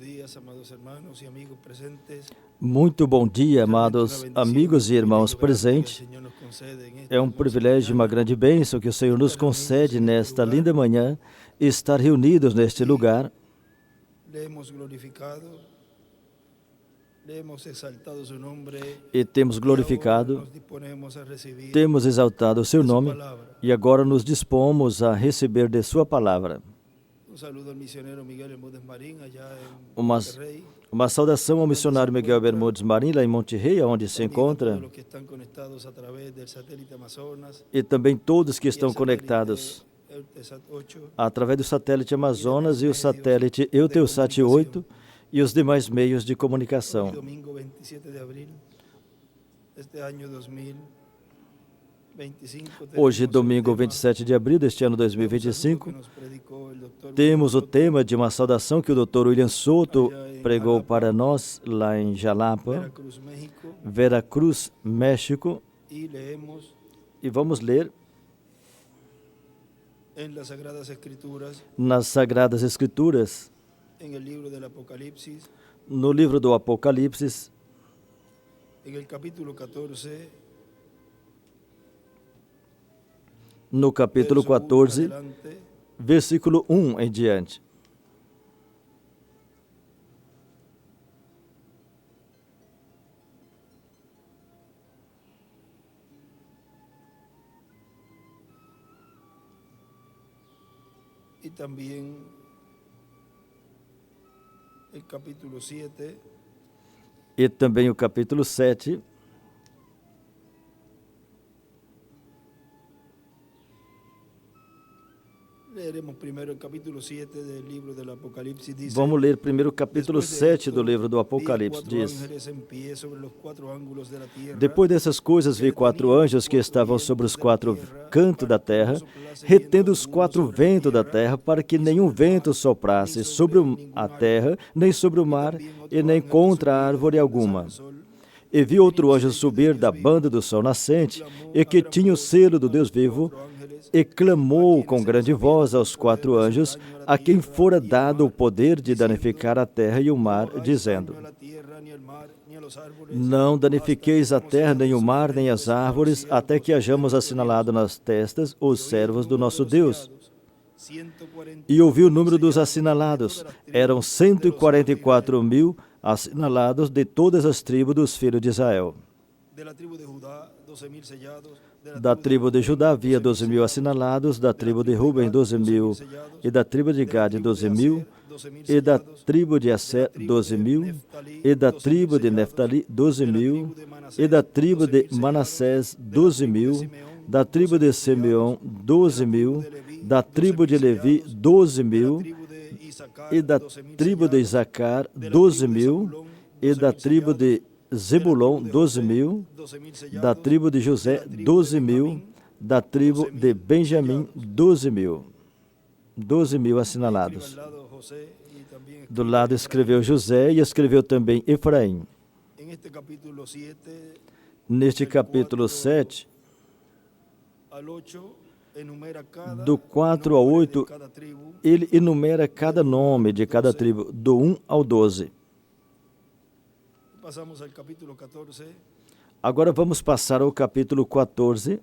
días, amados hermanos y amigos presentes. Muito bom dia, amados amigos e irmãos presentes. É um privilégio e uma grande bênção que o Senhor nos concede nesta linda manhã estar reunidos neste lugar. E temos glorificado, temos exaltado o seu nome e agora nos dispomos a receber de sua palavra. Uma saudação ao missionário Miguel Bermudes Marim, lá em Monterrey, onde se encontra, e também todos que estão conectados através do satélite Amazonas e o satélite Eutelsat 8 e os demais meios de comunicação. Hoje, domingo 27 de abril deste ano 2025, temos o tema de uma saudação que o Dr. William Soto pregou para nós lá em Jalapa, Veracruz, México, e vamos ler nas Sagradas Escrituras, no livro do Apocalipse, no capítulo 14, versículo 1 em diante. E também o capítulo 7. E também o capítulo 7. Vamos ler primeiro o capítulo 7 do livro do Apocalipse. Diz: Depois dessas coisas vi 4 anjos que estavam sobre os 4 cantos da terra, retendo os 4 ventos da terra, para que nenhum vento soprasse sobre a terra, nem sobre o mar, e nem contra a árvore alguma. E vi outro anjo subir da banda do sol nascente, e que tinha o selo do Deus vivo, e clamou com grande voz aos 4 anjos, a quem fora dado o poder de danificar a terra e o mar, dizendo: Não danifiqueis a terra, nem o mar, nem as árvores, até que hajamos assinalado nas testas os servos do nosso Deus. E ouvi o número dos assinalados. Eram 144.000 assinalados de todas as tribos dos filhos de Israel. Da tribo de Judá havia 12.000 assinalados, da tribo de Ruben 12.000, e da tribo de Gade 12.000, e da tribo de Asser 12.000, e da tribo de Neftali 12.000, e da tribo de Manassés 12.000, da tribo de Simeão 12.000, da tribo de Levi 12.000, e da tribo de Isacar 12.000, e da tribo de Zebulon 12.000, da tribo de José 12.000, da tribo de Benjamim 12.000. 12.000 assinalados. Do lado escreveu José e escreveu também Efraim. Neste capítulo 7, do 4 ao 8, ele enumera cada nome de cada tribo, do 1 ao 12. Agora vamos passar ao capítulo 14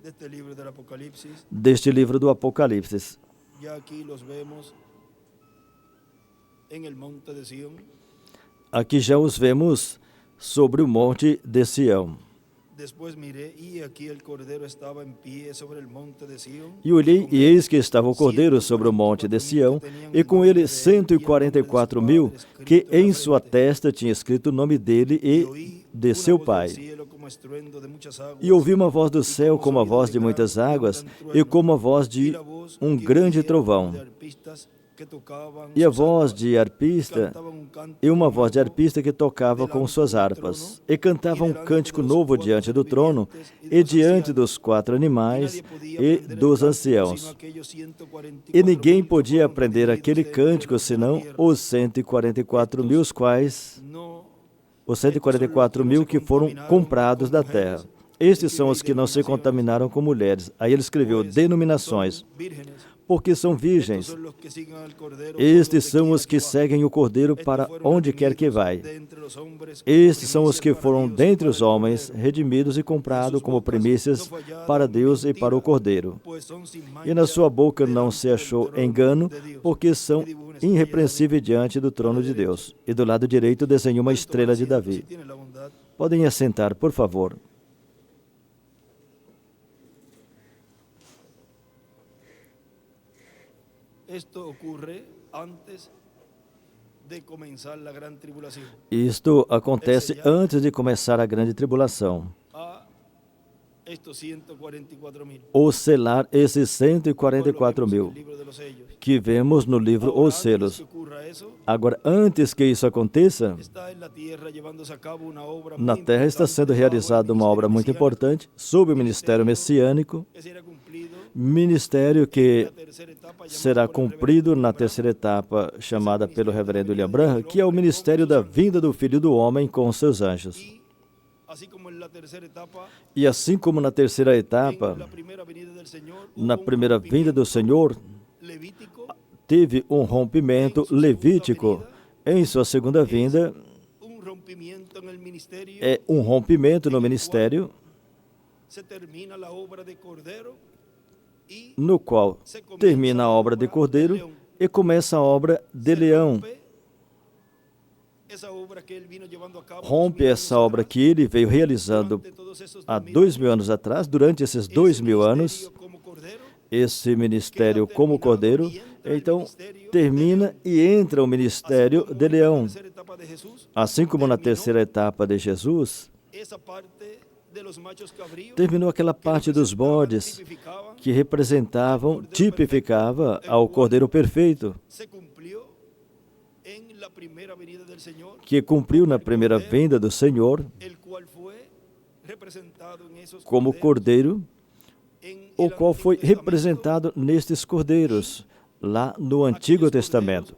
deste livro do Apocalipse. Aqui já os vemos sobre o monte de Sião. E olhei, e eis que estava o Cordeiro sobre o monte de Sião, e com ele 144.000, que em sua testa tinha escrito o nome dele e de seu pai. E ouvi uma voz do céu como a voz de muitas águas, e como a voz de um grande trovão. E a voz de arpista, e uma voz de arpista que tocava com suas harpas, e cantava um cântico novo diante do trono, e diante dos 4 animais, e dos anciãos. E ninguém podia aprender aquele cântico, senão os 144.000, os 144.000 que foram comprados da terra. Estes são os que não se contaminaram com mulheres. Aí ele escreveu denominações. porque são virgens. Estes são os que seguem o Cordeiro para onde quer que vai. Estes são os que foram dentre os homens, redimidos e comprados como primícias para Deus e para o Cordeiro. E na sua boca não se achou engano, porque são irrepreensíveis diante do trono de Deus. E do lado direito desenhou uma estrela de Davi. Podem assentar, por favor. Isto acontece antes de começar a grande tribulação. Ou selar esses 144.000 que vemos no livro Os Selos. Agora, antes que isso aconteça, na Terra está sendo realizada uma obra muito importante sob o ministério messiânico, ministério que será cumprido na terceira etapa, chamada pelo reverendo William Branham, que é o ministério da vinda do Filho do Homem com seus anjos. E assim como na terceira etapa, na primeira vinda do Senhor, teve um rompimento levítico, em sua segunda vinda, é um rompimento no ministério, no qual termina a obra de Cordeiro e começa a obra de Leão. Rompe essa obra que ele veio realizando há 2.000 anos atrás, durante esses 2.000 anos, esse ministério como Cordeiro, então termina e entra o ministério de Leão. Assim como na terceira etapa de Jesus, terminou aquela parte dos bodes que representavam, tipificava ao Cordeiro perfeito, que cumpriu na primeira vinda do Senhor como Cordeiro, o qual foi representado nestes cordeiros, lá no Antigo Testamento.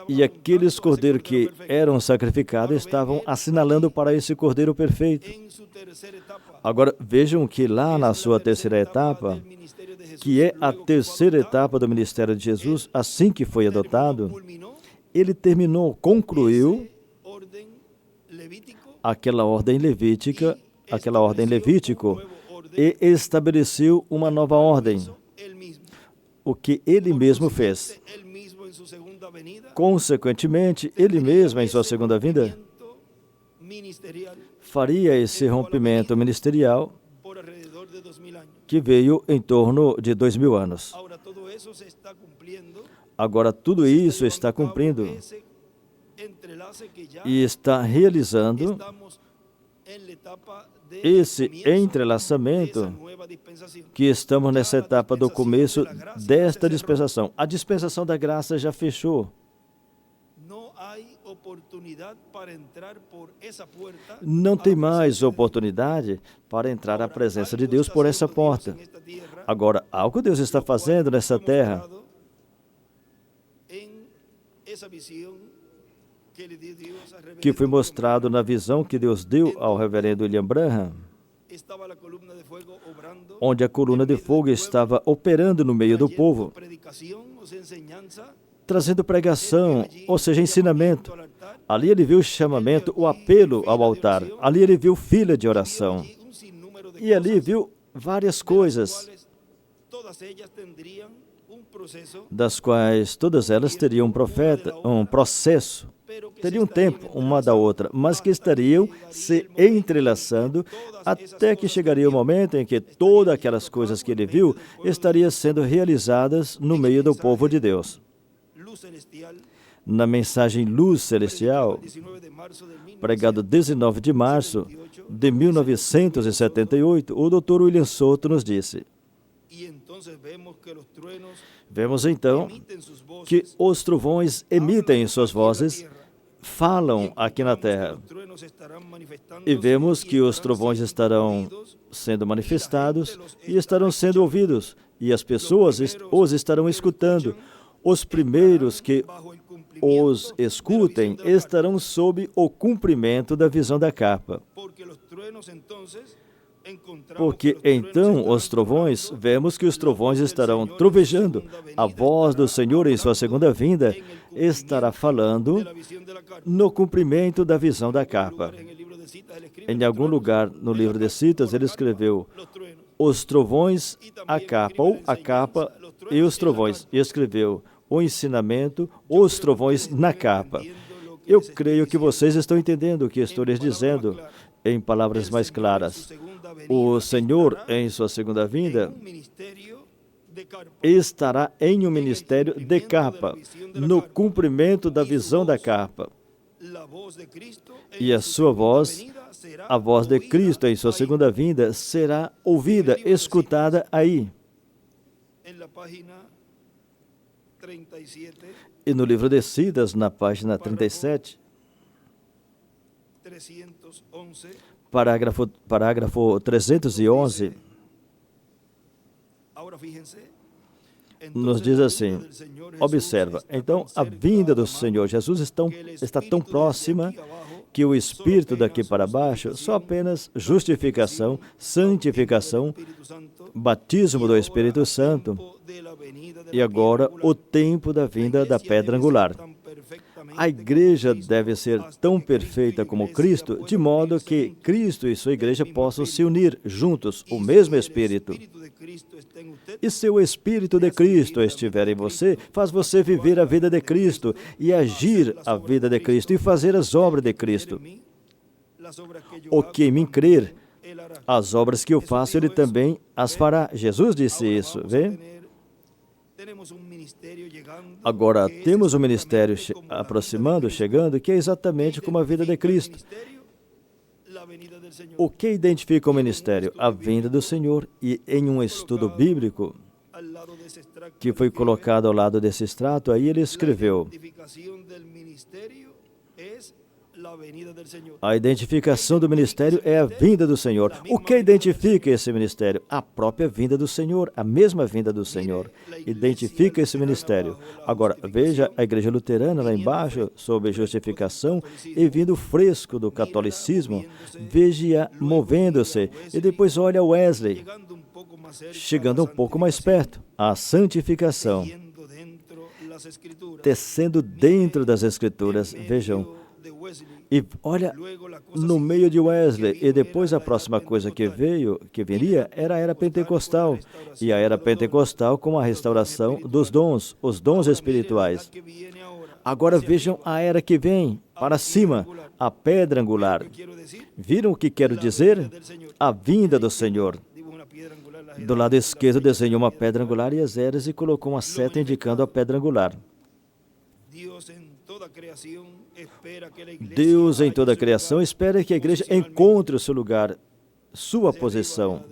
E aqueles cordeiros que eram sacrificados estavam assinalando para esse Cordeiro perfeito. Agora, vejam que lá na sua terceira etapa, que é a terceira etapa do ministério de Jesus, assim que foi adotado, ele terminou, concluiu aquela ordem levítica, e estabeleceu uma nova ordem, o que ele mesmo fez. Consequentemente, ele mesmo, em sua segunda vinda, faria esse rompimento ministerial que veio em torno de 2.000 anos. Agora, tudo isso está cumprindo e está realizando esse entrelaçamento que estamos nessa etapa do começo desta dispensação. A dispensação da graça já fechou. Não tem mais oportunidade para entrar à presença de Deus por essa porta. Agora, algo que Deus está fazendo nessa terra, que foi mostrado na visão que Deus deu ao reverendo William Branham, onde a coluna de fogo estava operando no meio do povo, trazendo pregação, ou seja, ensinamento. Ali ele viu o chamamento, o apelo ao altar. Ali ele viu fila de oração. E ali viu várias coisas, das quais todas elas teriam um processo, teriam um tempo uma da outra, mas que estariam se entrelaçando até que chegaria o momento em que todas aquelas coisas que ele viu estariam sendo realizadas no meio do povo de Deus. Na mensagem Luz Celestial, pregado 19 de março de 1978, o Dr. William Souto nos disse: vemos então que os trovões emitem suas vozes, falam aqui na terra. E vemos que os trovões estarão sendo manifestados e estarão sendo ouvidos, e as pessoas os estarão escutando. Os primeiros que os escutem estarão sob o cumprimento da visão da capa. Porque então os trovões, vemos que os trovões estarão trovejando. A voz do Senhor em sua segunda vinda estará falando no cumprimento da visão da capa. Em algum lugar no livro de Citas, ele escreveu os trovões, a capa, ou a capa e os trovões. E escreveu o ensinamento, os trovões na capa. Eu creio que vocês estão entendendo o que estou lhes dizendo em palavras mais claras. O Senhor, em sua segunda vinda, estará em um ministério de capa, no cumprimento da visão da capa. E a sua voz, a voz de Cristo em sua segunda vinda, será ouvida, escutada aí. E no livro de Citas, na página 37, parágrafo 311, nos diz assim, observa, então a vinda do Senhor Jesus está tão próxima que o Espírito daqui para baixo, só apenas justificação, santificação, batismo do Espírito Santo, e agora o tempo da vinda da pedra angular. A igreja deve ser tão perfeita como Cristo, de modo que Cristo e sua igreja possam se unir juntos, o mesmo Espírito. E se o Espírito de Cristo estiver em você, faz você viver a vida de Cristo e agir a vida de Cristo e fazer as obras de Cristo. O que em mim crer, as obras que eu faço, ele também as fará. Jesus disse isso, vê? Agora, temos um ministério aproximando, chegando, que é exatamente como a vida de Cristo. O que identifica o ministério? A vinda do Senhor. E em um estudo bíblico que foi colocado ao lado desse extrato, aí ele escreveu: a identificação do ministério é a vinda do Senhor. O que identifica esse ministério? A própria vinda do Senhor, a mesma vinda do Senhor. Identifica esse ministério. Agora, veja a igreja luterana lá embaixo, sobre justificação, e vindo fresco do catolicismo, veja movendo-se. E depois olha Wesley, chegando um pouco mais perto, a santificação, tecendo dentro das Escrituras, vejam. E olha, no meio de Wesley, e depois a próxima coisa que viria, era a era pentecostal. E a era pentecostal com a restauração dos dons, os dons espirituais. Agora vejam a era que vem, para cima, a pedra angular. Viram o que quero dizer? A vinda do Senhor. Do lado esquerdo desenhou uma pedra angular e as eras e colocou uma seta indicando a pedra angular. Deus em toda a criação espera que a igreja encontre o seu lugar, sua posição.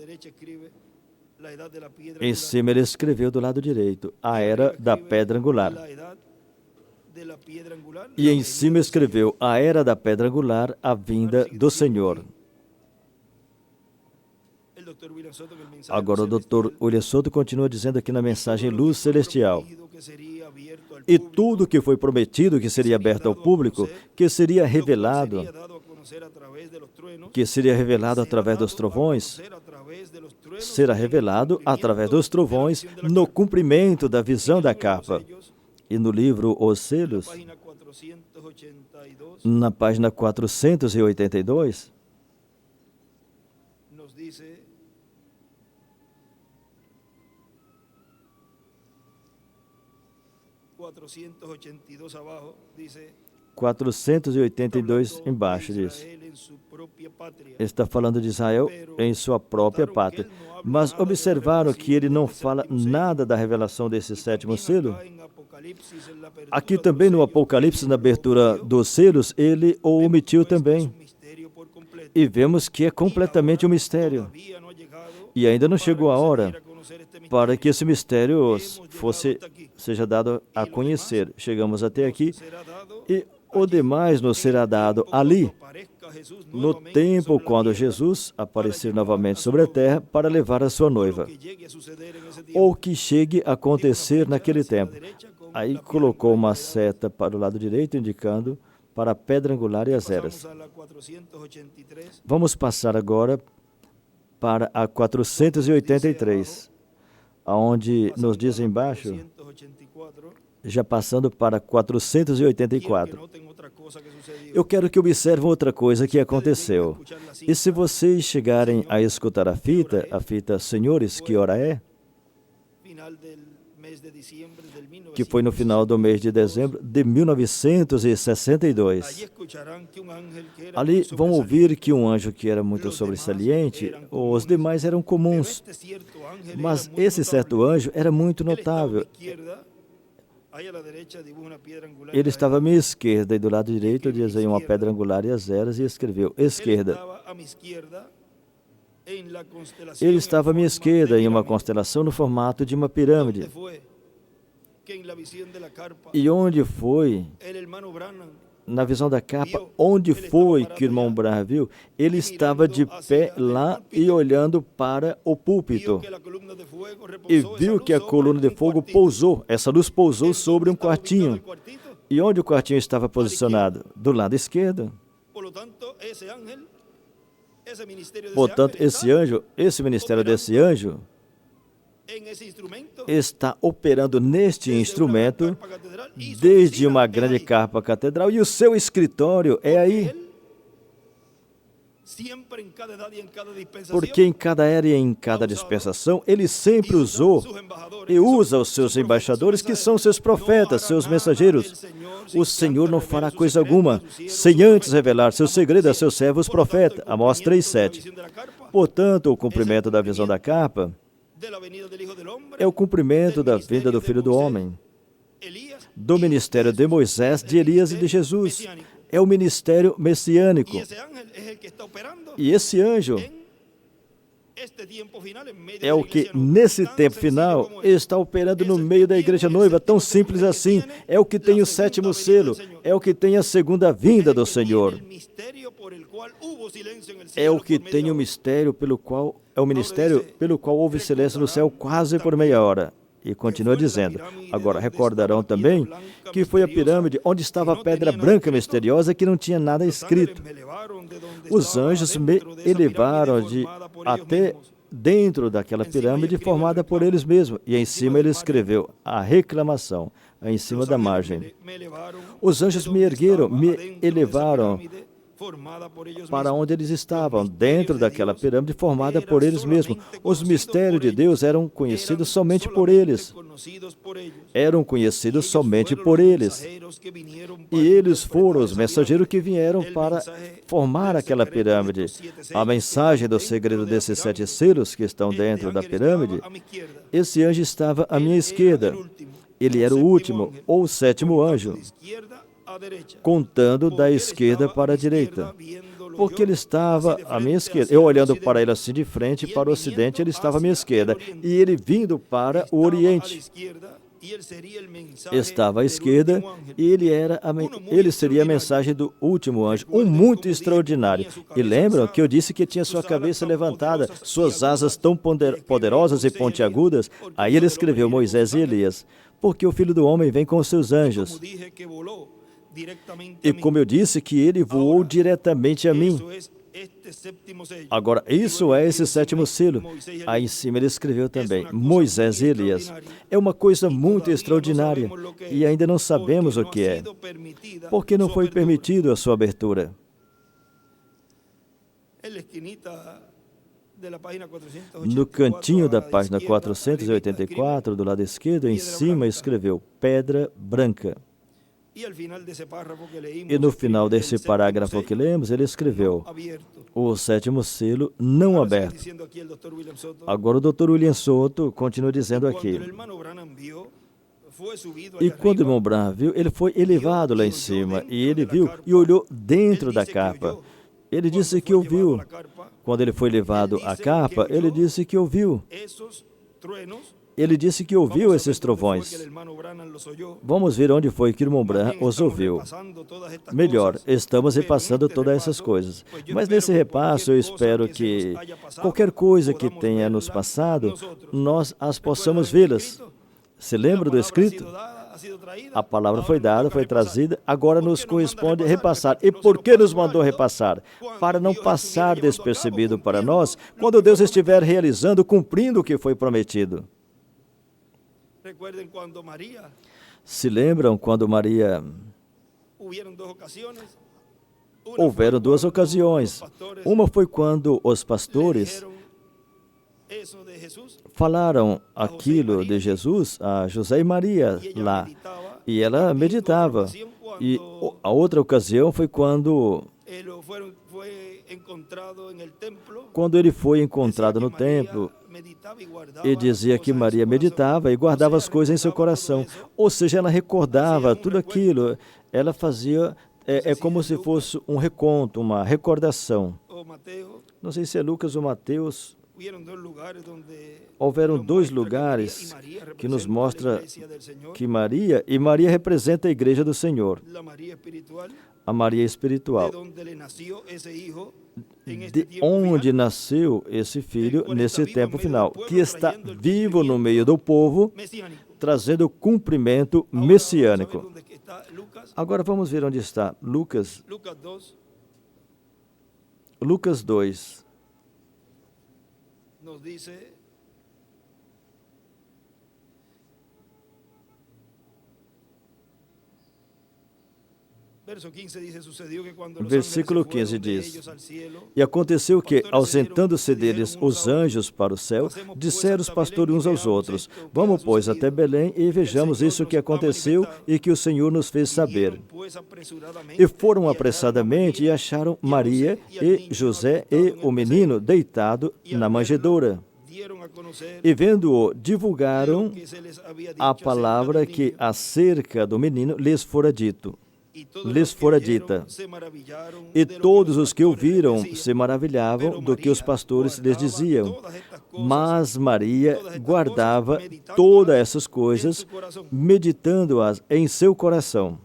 Em cima ele escreveu do lado direito, a era da pedra angular. E em cima escreveu, a era da pedra angular, a vinda do Senhor. Agora o Dr. William Soto continua dizendo aqui na mensagem Luz Celestial. E tudo que foi prometido que seria aberto ao público, que seria revelado através dos trovões, será revelado através dos trovões no cumprimento da visão da capa. E no livro Os Selos, na página 482, nos diz 482 embaixo diz. Está falando de Israel em sua própria pátria. Mas observaram que ele não fala nada da revelação desse sétimo selo? Aqui também no Apocalipse, na abertura dos selos, ele o omitiu também. E vemos que é completamente um mistério. E ainda não chegou a hora para que esse mistério seja dado a conhecer. Chegamos até aqui e o demais nos será dado ali, no tempo quando Jesus aparecer novamente sobre a terra para levar a sua noiva, ou que chegue a acontecer naquele tempo. Aí colocou uma seta para o lado direito, indicando para a pedra angular e as eras. Vamos passar agora para a 483, aonde nos diz embaixo, 484, já passando para quiero 484. que noten otra cosa que sucedió. Eu quero que observem outra coisa que aconteceu. E se vocês chegarem a escutar a fita, senhores, que hora é? Final del mes de diciembre del Que foi no final do mês de dezembro de 1962. Allí escucharán que un ángel que era Ali muy vão sobresaliente, ouvir que um anjo que era muito sobresaliente, os demais eram pero comuns, este cierto ángel mas era muy esse certo notable. anjo era muito Él estaba a mi notável. izquierda, ahí a la derecha dibuja una piedra angular Ele y estava à minha esquerda e do lado direito desenhou uma pedra angular e as eras e escreveu Él esquerda. estaba a mi izquierda en la constelación Ele en estava à minha forma esquerda de em uma pirámide. constelação no formato de uma ¿Dónde pirâmide. fue? Que en la visión de la carpa, E onde foi, el hermano Branham na visão da capa, onde foi que o irmão Branham viu? Ele estava de pé lá e olhando para o vio púlpito. que la columna de fuego E reposó esa viu luz que a sobre coluna de un fogo cuartito. pousou. Essa luz pousou ¿En sobre dónde um estaba ubicado quartinho. el cuartito? E onde o quartinho estava posicionado? Do lado esquerdo. Por lo tanto, ese ángel, ese ministerio de Portanto, ese esse ángel anjo, esse ministério desse anjo, en ese instrumento, está operando neste desde una gran instrumento carpa catedral, y su desde oficina uma es grande ahí. carpa catedral e o seu escritório é aí. Él, siempre en cada edad y en cada dispensación, Porque em cada era e em cada dispensação, ele sempre usou e usa os seus embaixadores, que são seus profetas, seus mensageiros. O Senhor não fará coisa alguma sem antes revelar seu segredo a seus servos profetas. Amós 3,7. Portanto, o cumprimento da visão da capa é o cumprimento da vinda do Filho do Homem, do ministério de Moisés, de Elias e de Jesus. É o ministério messiânico. E esse anjo é o que, nesse tempo final, está operando no meio da igreja noiva, tão simples assim. É o que tem o sétimo selo, é o que tem a segunda vinda do Senhor. É o que tem o mistério pelo qual, é o ministério pelo qual houve silêncio no céu quase por meia hora. E continua dizendo, agora recordarão também que foi a pirâmide onde estava a pedra branca misteriosa que não tinha nada escrito. Os anjos me elevaram até dentro daquela pirâmide formada por eles mesmos. E em cima ele escreveu a reclamação, em cima da margem. Os anjos me ergueram, me elevaram para onde eles estavam, dentro daquela pirâmide formada por eles mesmos. Os mistérios de Deus eram conhecidos somente por eles. Eram conhecidos somente por eles. E eles foram os mensageiros que vieram para formar aquela pirâmide. A mensagem do segredo desses 7 selos que estão dentro da pirâmide, esse anjo estava à minha esquerda. Ele era o último, ou o 7º anjo, contando da esquerda para a direita, porque ele estava à minha esquerda. Eu olhando para ele assim de frente para o ocidente, ele estava à minha esquerda, e ele vindo para o oriente. Estava à esquerda e ele seria a mensagem do último anjo, um muito extraordinário. E lembram que eu disse que tinha sua cabeça levantada, suas asas tão poderosas e pontiagudas? Aí ele escreveu Moisés e Elias, porque o Filho do Homem vem com os seus anjos. E como eu disse que ele voou diretamente a mim. Agora, isso é esse 7º selo. Aí em cima ele escreveu também, Moisés e Elias. É uma coisa muito extraordinária e ainda não sabemos o que é, porque não foi permitido a sua abertura. No cantinho da página 484, do lado esquerdo, em cima escreveu Pedra Branca. E no final desse parágrafo que lemos, ele escreveu o 7º selo não aberto. Agora o Dr. William Soto continua dizendo aqui. E quando o irmão Branham viu, ele foi elevado lá em cima, e ele viu e olhou dentro da capa. Ele disse que ouviu. Quando ele foi levado à capa, ele disse que ouviu. Ele disse que ouviu esses trovões. Vamos ver onde foi que o irmão Branham os ouviu. Melhor, estamos repassando todas essas coisas. Mas nesse repasso eu espero que qualquer coisa que tenha nos passado, nós as possamos vê-las. Se lembra do escrito? A palavra foi dada, foi trazida, agora nos corresponde repassar. E por que nos mandou repassar? Para não passar despercebido para nós, quando Deus estiver realizando, cumprindo o que foi prometido. Se lembram quando Maria... Houveram duas ocasiões. Uma foi quando os pastores falaram aquilo de Jesus a José e Maria lá, e ela meditava. E a outra ocasião foi quando ele foi encontrado no templo, e dizia que Maria meditava e guardava as coisas em seu coração. Ou seja, ela recordava tudo aquilo, ela fazia, é como se fosse um reconto, uma recordação. Não sei se é Lucas ou Mateus. Houveram dois lugares que nos mostra que Maria representa a igreja do Senhor. A Maria espiritual. De onde nasceu esse filho nesse tempo final, que está vivo no meio do povo, trazendo cumprimento messiânico. Agora vamos ver onde está Lucas 2. Nos dice Versículo 15 diz: E aconteceu que, ausentando-se deles os anjos para o céu, disseram os pastores uns aos outros: Vamos, pois, até Belém e vejamos isso que aconteceu e que o Senhor nos fez saber. E foram apressadamente e acharam Maria e José e o menino deitado na manjedoura. E vendo-o, divulgaram a palavra que acerca do menino lhes fora dita. E todos os que ouviram se maravilhavam do que os pastores lhes diziam. Mas Maria guardava todas essas coisas, meditando-as em seu coração.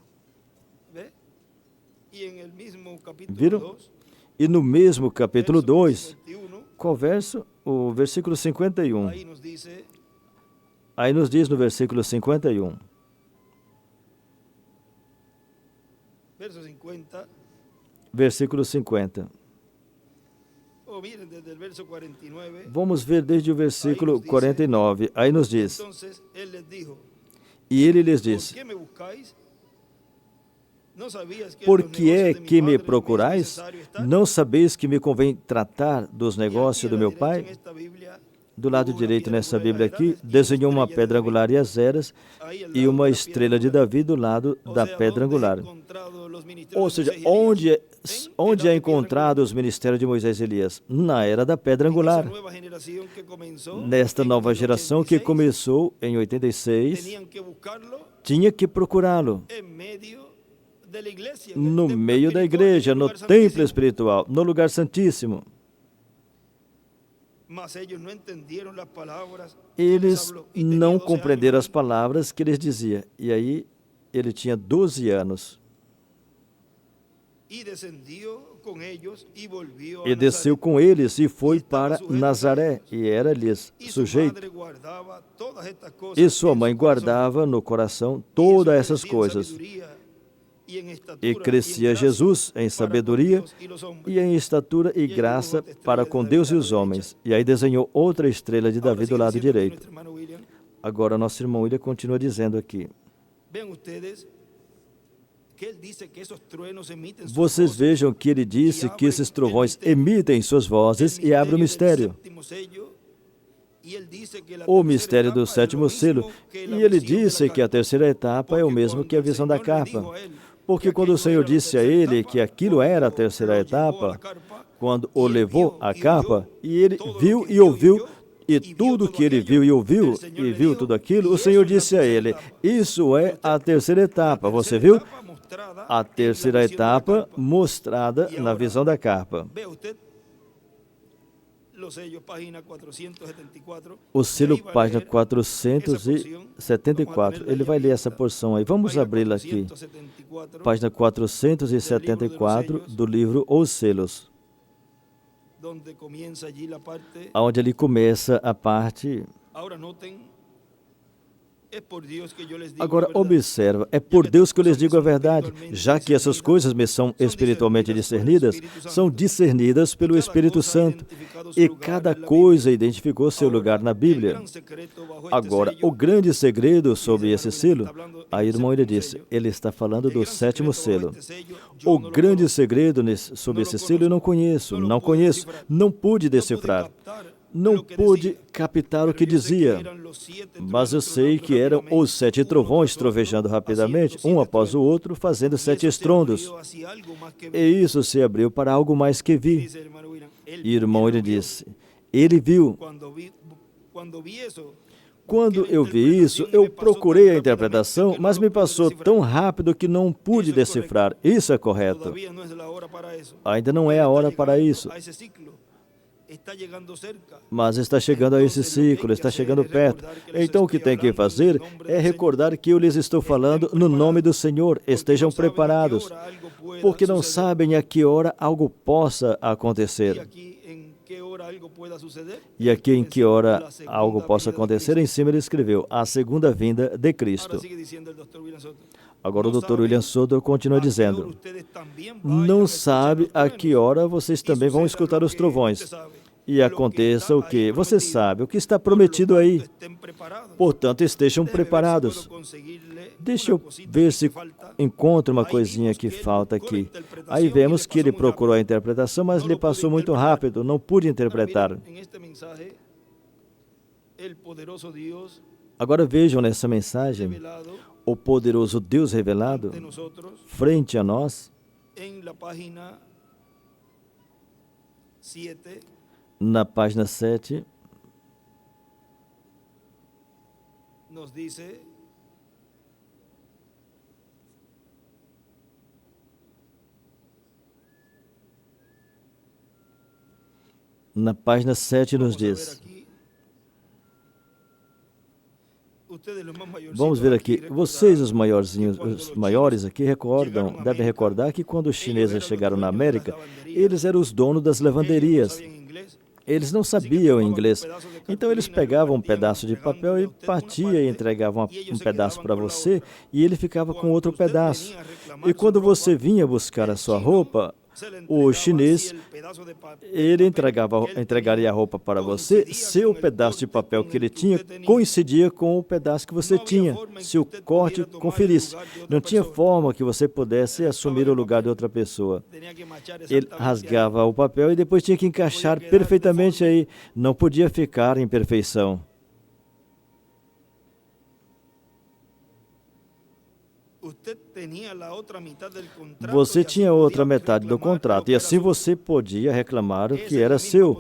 Viram? E no mesmo capítulo 2, qual verso? O versículo 51. Aí nos diz no versículo 51. Versículo 50. Vamos ver desde o versículo 49. Aí nos diz: E ele lhes disse: Por que é que me procurais? Não sabeis que me convém tratar dos negócios do meu Pai? Do lado direito, nessa Bíblia aqui, desenhou uma pedra angular e as eras, e uma estrela de Davi do lado da pedra angular. Ou seja, onde é encontrado os ministérios de Moisés e Elias? Na era da pedra angular. Nesta nova geração que começou em 86, tinha que procurá-lo no meio da igreja, no templo espiritual, no lugar santíssimo. Eles não compreenderam as palavras que eles diziam. E aí, ele tinha 12 anos. E desceu com eles e foi para Nazaré, e era-lhes sujeito. E sua mãe guardava no coração todas essas coisas. E crescia Jesus em sabedoria e em estatura e graça para com Deus e os homens. E aí desenhou outra estrela de Davi do lado direito. Agora, nosso irmão William continua dizendo aqui. Vocês vejam que ele disse que esses trovões emitem suas vozes e abrem o mistério. O mistério do sétimo selo. E ele disse que a terceira etapa é o mesmo que a visão da capa. Porque quando o Senhor disse a ele que aquilo era a terceira etapa, quando o levou à capa, e ele viu e ouviu, e tudo que ele viu e ouviu, e viu tudo aquilo, o Senhor disse a ele: Isso é a terceira etapa. Você viu? A terceira etapa mostrada na visão da capa. O selo, página 474. Ele vai ler essa porção aí. Vamos abri-la aqui. Página 474 do livro Os Selos. Onde ele começa a parte Agora, observa, é por Deus que eu lhes digo a verdade, já que essas coisas me são espiritualmente discernidas, são discernidas pelo Espírito Santo, e cada coisa identificou seu lugar na Bíblia. Agora, o grande segredo sobre esse selo, a irmã ele disse, ele está falando do 7º selo. O grande segredo sobre esse selo eu não conheço, não pude decifrar. Não pude captar o que dizia, mas eu sei que eram os 7 trovões trovejando rapidamente, um após o outro, fazendo 7 estrondos. E isso se abriu para algo mais que vi. E irmão, ele disse, ele viu. Quando eu vi isso, eu procurei a interpretação, mas me passou tão rápido que não pude decifrar. Isso é correto. Ainda não é a hora para isso. Mas está chegando a esse ciclo, está chegando perto. Então o que tem que fazer é recordar que eu lhes estou falando no nome do Senhor. Estejam preparados, porque não sabem a que hora algo possa acontecer. E aqui em que hora algo possa acontecer, em cima ele escreveu, a segunda vinda de Cristo. Agora o Dr. William Soto continua dizendo, não sabe a que hora vocês também vão escutar os trovões. E aconteça o que? Você sabe o que está prometido aí. Portanto, estejam preparados. Deixa eu ver se encontro uma coisinha que falta aqui. Aí vemos que ele procurou a interpretação, mas lhe passou muito rápido, não pude interpretar. Agora vejam nessa mensagem o poderoso Deus revelado frente a nós. Na página 7, na página 7 nos diz, vamos ver aqui, vocês os maiores aqui devem recordar que quando os chineses chegaram na América, eles eram os donos das lavanderias. Eles não sabiam inglês, então eles pegavam um pedaço de papel e partia e entregavam um pedaço para você e ele ficava com outro pedaço. E quando você vinha buscar a sua roupa, o chinês, ele entregaria a roupa para você se o pedaço de papel que ele tinha coincidia com o pedaço que você tinha, se o corte conferisse. Não tinha forma que você pudesse assumir o lugar de outra pessoa. Ele rasgava o papel e depois tinha que encaixar perfeitamente aí, não podia ficar em perfeição. Você tinha outra metade do contrato e assim você podia reclamar o que era seu.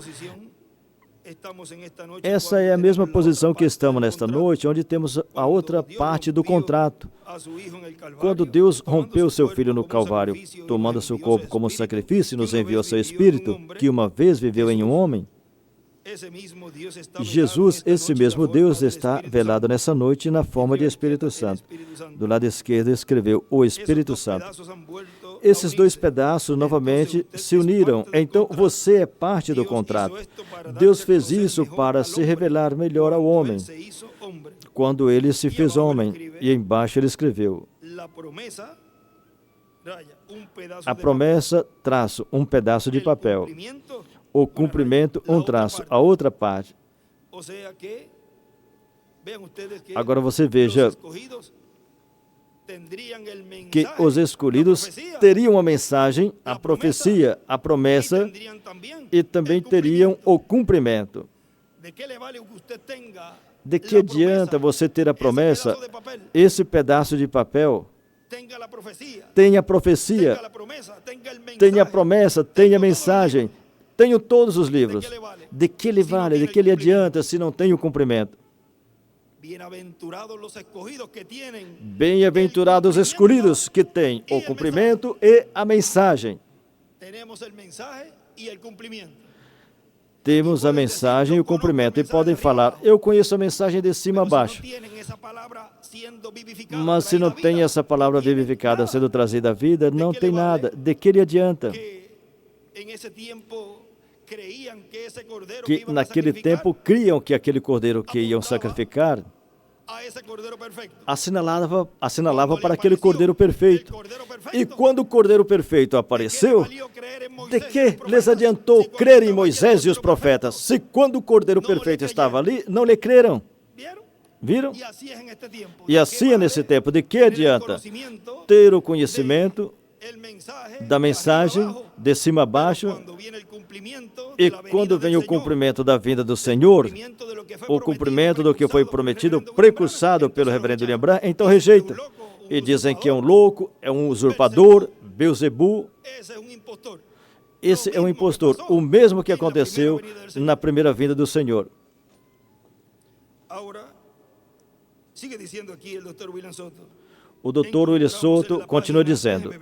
Essa é a mesma posição que estamos nesta noite, onde temos a outra parte do contrato. Quando Deus rompeu seu Filho no Calvário, tomando seu corpo como sacrifício, nos enviou seu Espírito, que uma vez viveu em um homem, Jesus, esse mesmo Deus, está velado nessa noite na forma de Espírito Santo. Do lado esquerdo escreveu o Espírito Santo. Esses 2 pedaços novamente se uniram. Então você é parte do contrato. Deus fez isso para se revelar melhor ao homem, quando ele se fez homem. E embaixo ele escreveu, a promessa, traço, um pedaço de papel. O cumprimento, um traço, a outra parte. Agora você veja que os escolhidos teriam a mensagem, a profecia, a promessa e também teriam o cumprimento. De que adianta você ter a promessa, esse pedaço de papel? Tenha a profecia, tenha a promessa, tenha a mensagem. Tenho todos os livros. De que ele vale, de que ele adianta se não tem o cumprimento? Bem-aventurados os escolhidos que têm o cumprimento e a mensagem. Temos a mensagem e o cumprimento. E podem falar, eu conheço a mensagem de cima a baixo. Mas se não tem essa palavra vivificada sendo trazida à vida, não tem nada. De que ele adianta? Que naquele tempo criam que aquele cordeiro que iam sacrificar assinalava para aquele Cordeiro perfeito. E quando o Cordeiro perfeito apareceu, de que lhes adiantou crer em Moisés e os profetas, se quando o Cordeiro perfeito estava ali, não lhe creram? Viram? E assim é nesse tempo. De que adianta ter o conhecimento da mensagem de cima a baixo, e quando vem o cumprimento da vinda do Senhor, o cumprimento do que foi prometido, precursado pelo reverendo William Branham, então rejeita. E dizem que é um louco, é um usurpador, Beelzebub. Esse é um impostor. O mesmo que aconteceu na primeira vinda do Senhor. O Dr. William Soto continua dizendo,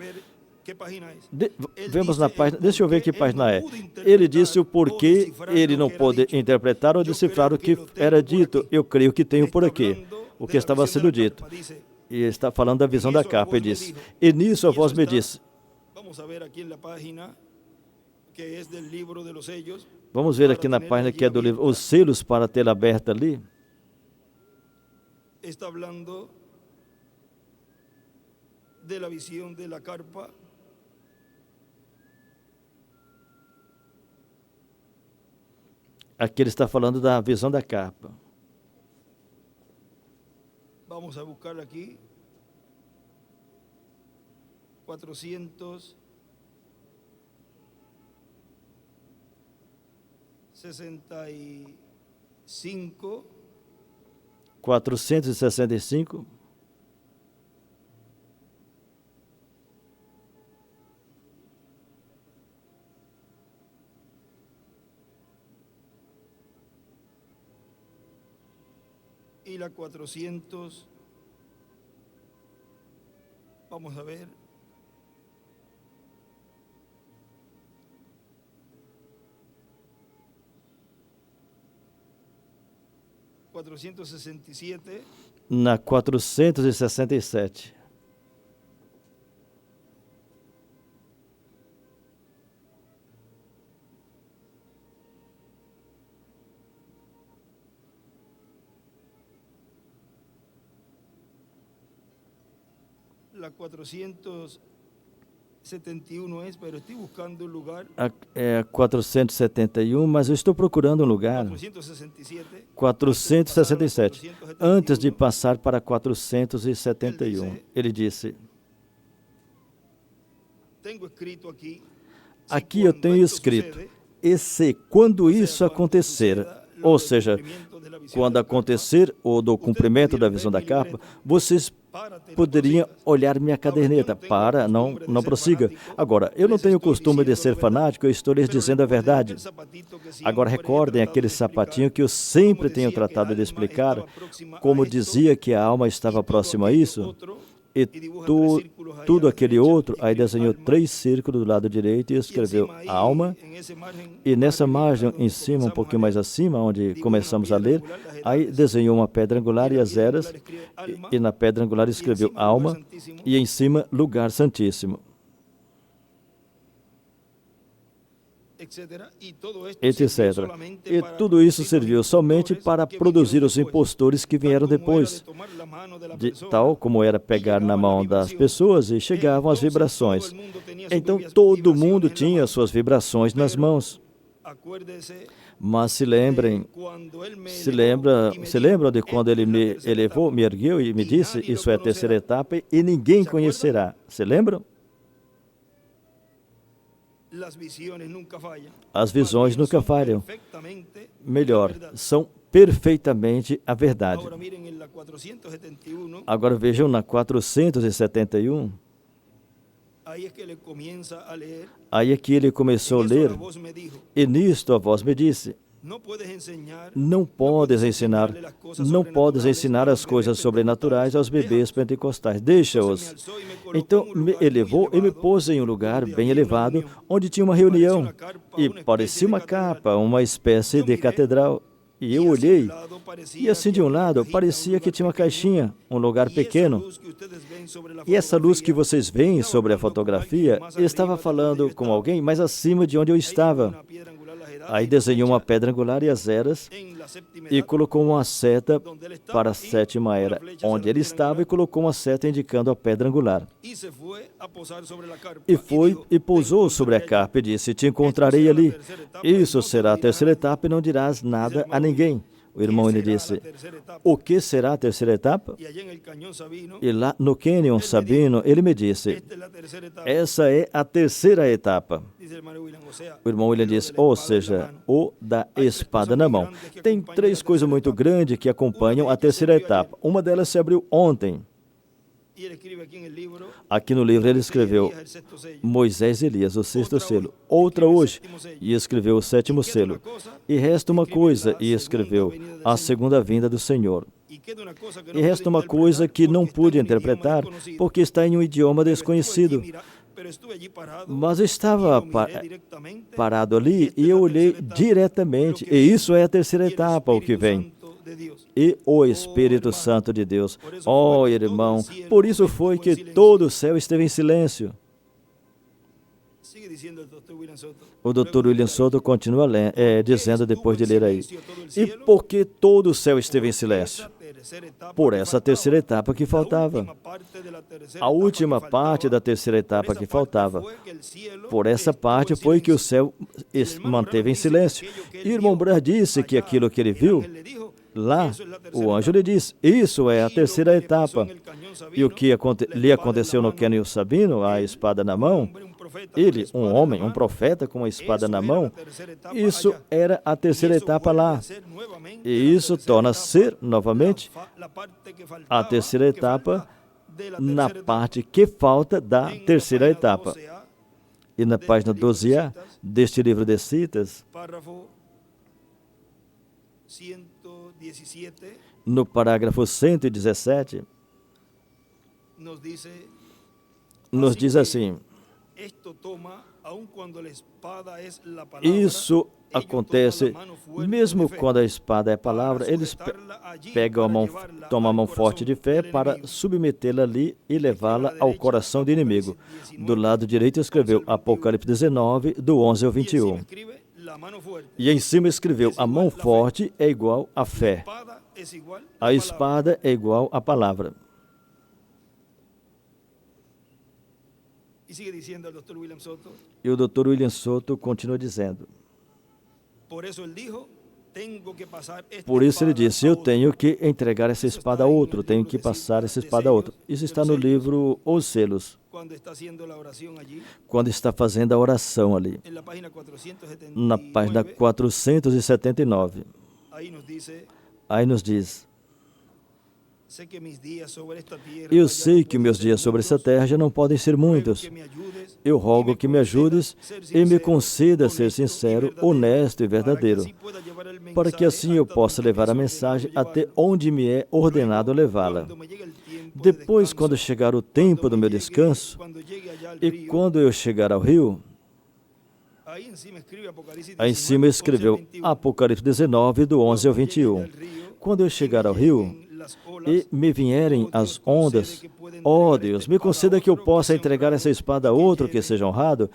vemos na página, deixa eu ver que página é. Ele disse o porquê ele não pôde interpretar ou decifrar o que era dito. Eu creio que tenho por aqui o que estava sendo dito. E está falando da visão da capa. Ele disse, e nisso a voz me disse. Vamos ver aqui na página que é do livro, os selos para ter aberta ali. Está falando da visão da carpa. Aqui ele está falando da visão da capa. Vamos a buscar aqui 465. 465. E la 400, vamos a ver. Na 467. La 471 es, pero estoy buscando un lugar. É 471, mas eu estou procurando um lugar. 467. Antes de passar para 471, ele disse: aqui eu tenho escrito, e se quando isso acontecer, ou seja, quando acontecer o do cumprimento da visão da capa, vocês poderiam olhar minha caderneta. Para, não prossiga. Agora, eu não tenho o costume de ser fanático, eu estou lhes dizendo a verdade. Agora, recordem aquele sapatinho que eu sempre tenho tratado de explicar, como dizia que a alma estava próxima a isso, e tudo aquele outro, aí desenhou 3 círculos do lado direito e escreveu alma, e nessa margem em cima, um pouquinho mais acima, onde começamos a ler, aí desenhou uma pedra angular e as eras, e na pedra angular escreveu alma, e em cima lugar santíssimo, etc. E tudo isso serviu somente para produzir os impostores que vieram depois, de tal como era pegar na mão das pessoas e chegavam as vibrações. Então todo mundo tinha suas vibrações nas mãos. Mas se lembram de quando ele me elevou, me ergueu e me disse, isso é a terceira etapa e ninguém conhecerá. Se lembram? As visões nunca falham. Melhor, são perfeitamente a verdade. Agora vejam na 471. Aí é que ele começou a ler, e nisto a voz me disse, não podes ensinar as coisas sobrenaturais aos bebês pentecostais, deixa-os. Então me elevou e me pôs em um lugar bem elevado, onde tinha uma reunião, e parecia uma capa, uma espécie de catedral. E eu olhei, e assim de um lado parecia que tinha uma caixinha, um lugar pequeno. E essa luz que vocês veem sobre a fotografia, ele estava falando com alguém mais acima de onde eu estava. Aí desenhou uma pedra angular e as eras e colocou uma seta para a sétima era, onde ele estava, e colocou uma seta indicando a pedra angular. E foi e pousou sobre a carpa e disse: te encontrarei ali. Isso será a terceira etapa e não dirás nada a ninguém. O irmão lhe disse: o que será a terceira etapa? E lá no Canyon Sabino, ele me disse: essa é a terceira etapa. O irmão William disse: ou seja, o da espada na mão. Tem três coisas muito grandes que acompanham a terceira etapa. Uma delas se abriu ontem. Aqui no livro ele escreveu Moisés e Elias, o sexto selo. Outra hoje, e escreveu o sétimo selo. E resta uma coisa, e escreveu a segunda vinda do Senhor. E resta uma coisa que não pude interpretar, porque está em um idioma desconhecido. Mas eu estava parado ali e eu olhei diretamente. E isso é a terceira etapa, o que vem. E o Espírito Santo de Deus. Oh, irmão, por isso foi que todo o céu esteve em silêncio. O Dr. William Soto continua dizendo depois de ler aí. E por que todo o céu esteve em silêncio? Por essa terceira etapa que faltava. A última parte da terceira etapa que faltava. Por essa parte foi que o céu manteve em silêncio. E o irmão Branham disse que aquilo que ele viu, lá, o anjo lhe disse: isso é a terceira etapa. E o que lhe aconteceu no Canyon Sabino, a espada na mão, ele, um homem, um profeta com uma espada na mão, isso era a terceira etapa lá. E isso torna ser, novamente, a terceira etapa na parte que falta da terceira etapa. E na página 12A deste livro de citas, no parágrafo 117, nos diz assim: isso acontece mesmo quando a espada é a palavra. Eles tomam a mão forte de fé para submetê-la ali e levá-la ao coração do inimigo. Do lado direito escreveu Apocalipse 19, do 11 ao 21. E em cima escreveu: a mão forte é igual à fé. A espada é igual à palavra. E o Dr. William Soto continua dizendo: por isso ele disse: eu tenho que entregar essa espada a outro, tenho que passar essa espada a outro. Isso está no livro Os Selos, quando está fazendo a oração ali, na página 479. Aí nos diz: eu sei que meus dias sobre essa terra já não podem ser muitos. Eu rogo que me ajudes e me conceda ser sincero, honesto e verdadeiro, para que assim eu possa levar a mensagem até onde me é ordenado levá-la. Depois, quando chegar o tempo do meu descanso, e quando eu chegar ao rio, aí em cima escreveu Apocalipse 19, do 11 ao 21. Quando eu chegar ao rio e me vierem as ondas, ó Deus, me conceda que eu possa entregar essa espada a outro que seja honrado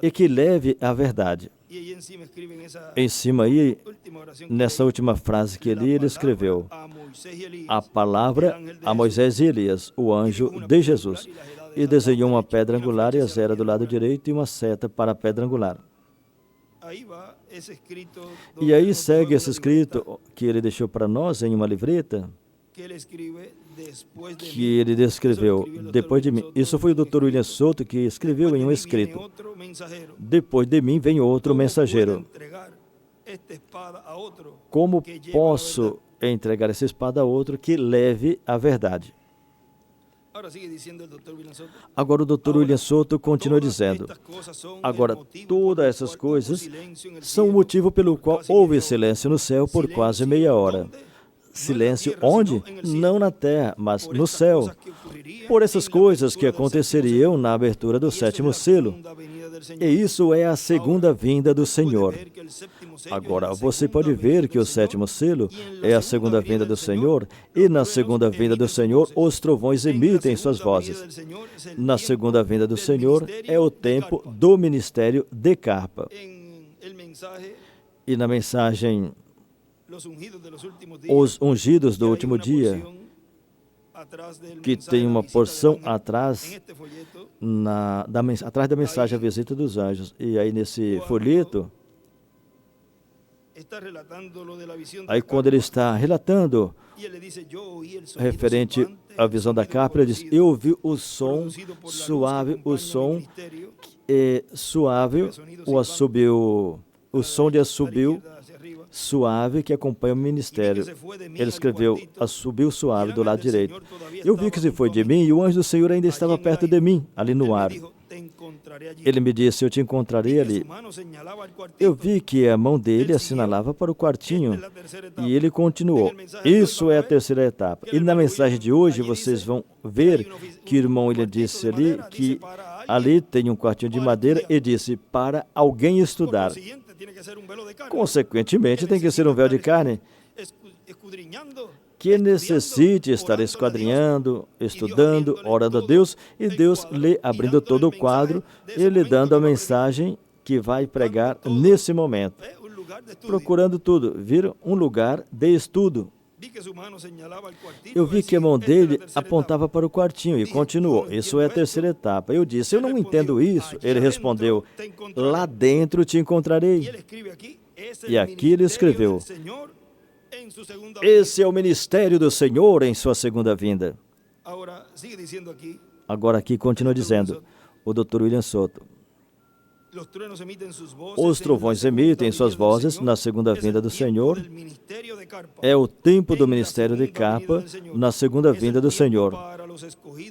e que leve a verdade. Em cima aí, nessa última frase que ele escreveu: a palavra a Moisés e Elias, o anjo de Jesus. E desenhou uma pedra angular e as eras do lado direito e uma seta para a pedra angular. E aí segue esse escrito que ele deixou para nós em uma livreta, que ele descreveu depois de mim. Isso foi o Dr. William Soto que escreveu em um escrito: depois de mim vem outro mensageiro. Como posso entregar essa espada a outro que leve a verdade? Agora o Dr. William Soto continua dizendo: agora todas essas coisas são o motivo pelo qual houve silêncio no céu por quase meia hora. Silêncio onde? Não na terra, mas no céu. Por essas coisas que aconteceriam na abertura do sétimo selo. E isso é a segunda vinda do Senhor. Agora, você pode ver que o sétimo selo é a segunda vinda do Senhor, e na segunda vinda do Senhor, os trovões emitem suas vozes. Na segunda vinda do Senhor é o tempo do ministério de carpa. E na mensagem, os ungidos do último dia, que tem uma porção atrás, atrás da mensagem A Visita dos Anjos. E aí nesse folheto, aí quando ele está relatando referente à visão da capa, ele diz: eu ouvi o som suave, o som suave, o som de assobio suave que acompanha o ministério. Ele escreveu assobio suave do lado direito. Eu vi que se foi de mim e o anjo do Senhor ainda estava perto de mim, ali no ar. Ele me disse: eu te encontrarei ali. Eu vi que a mão dele assinalava para o quartinho e ele continuou: isso é a terceira etapa. E na mensagem de hoje vocês vão ver que o irmão ele disse ali que ali tem um quartinho de madeira e disse para alguém estudar. Consequentemente, tem que ser um véu de carne que necessite estar esquadrinhando, estudando, orando a Deus, e Deus lhe abrindo todo o quadro e lhe dando a mensagem que vai pregar nesse momento. Procurando tudo, viram? Um lugar de estudo. Eu vi que a mão dele apontava para o quartinho e continuou: isso é a terceira etapa. Eu disse: eu não entendo isso. Ele respondeu: lá dentro te encontrarei. E aqui ele escreveu: esse é o ministério do Senhor em sua segunda vinda. Agora aqui continua dizendo o Dr. William Soto: os trovões emitem suas vozes na segunda vinda do Senhor. É o tempo do ministério de capa na segunda vinda do Senhor.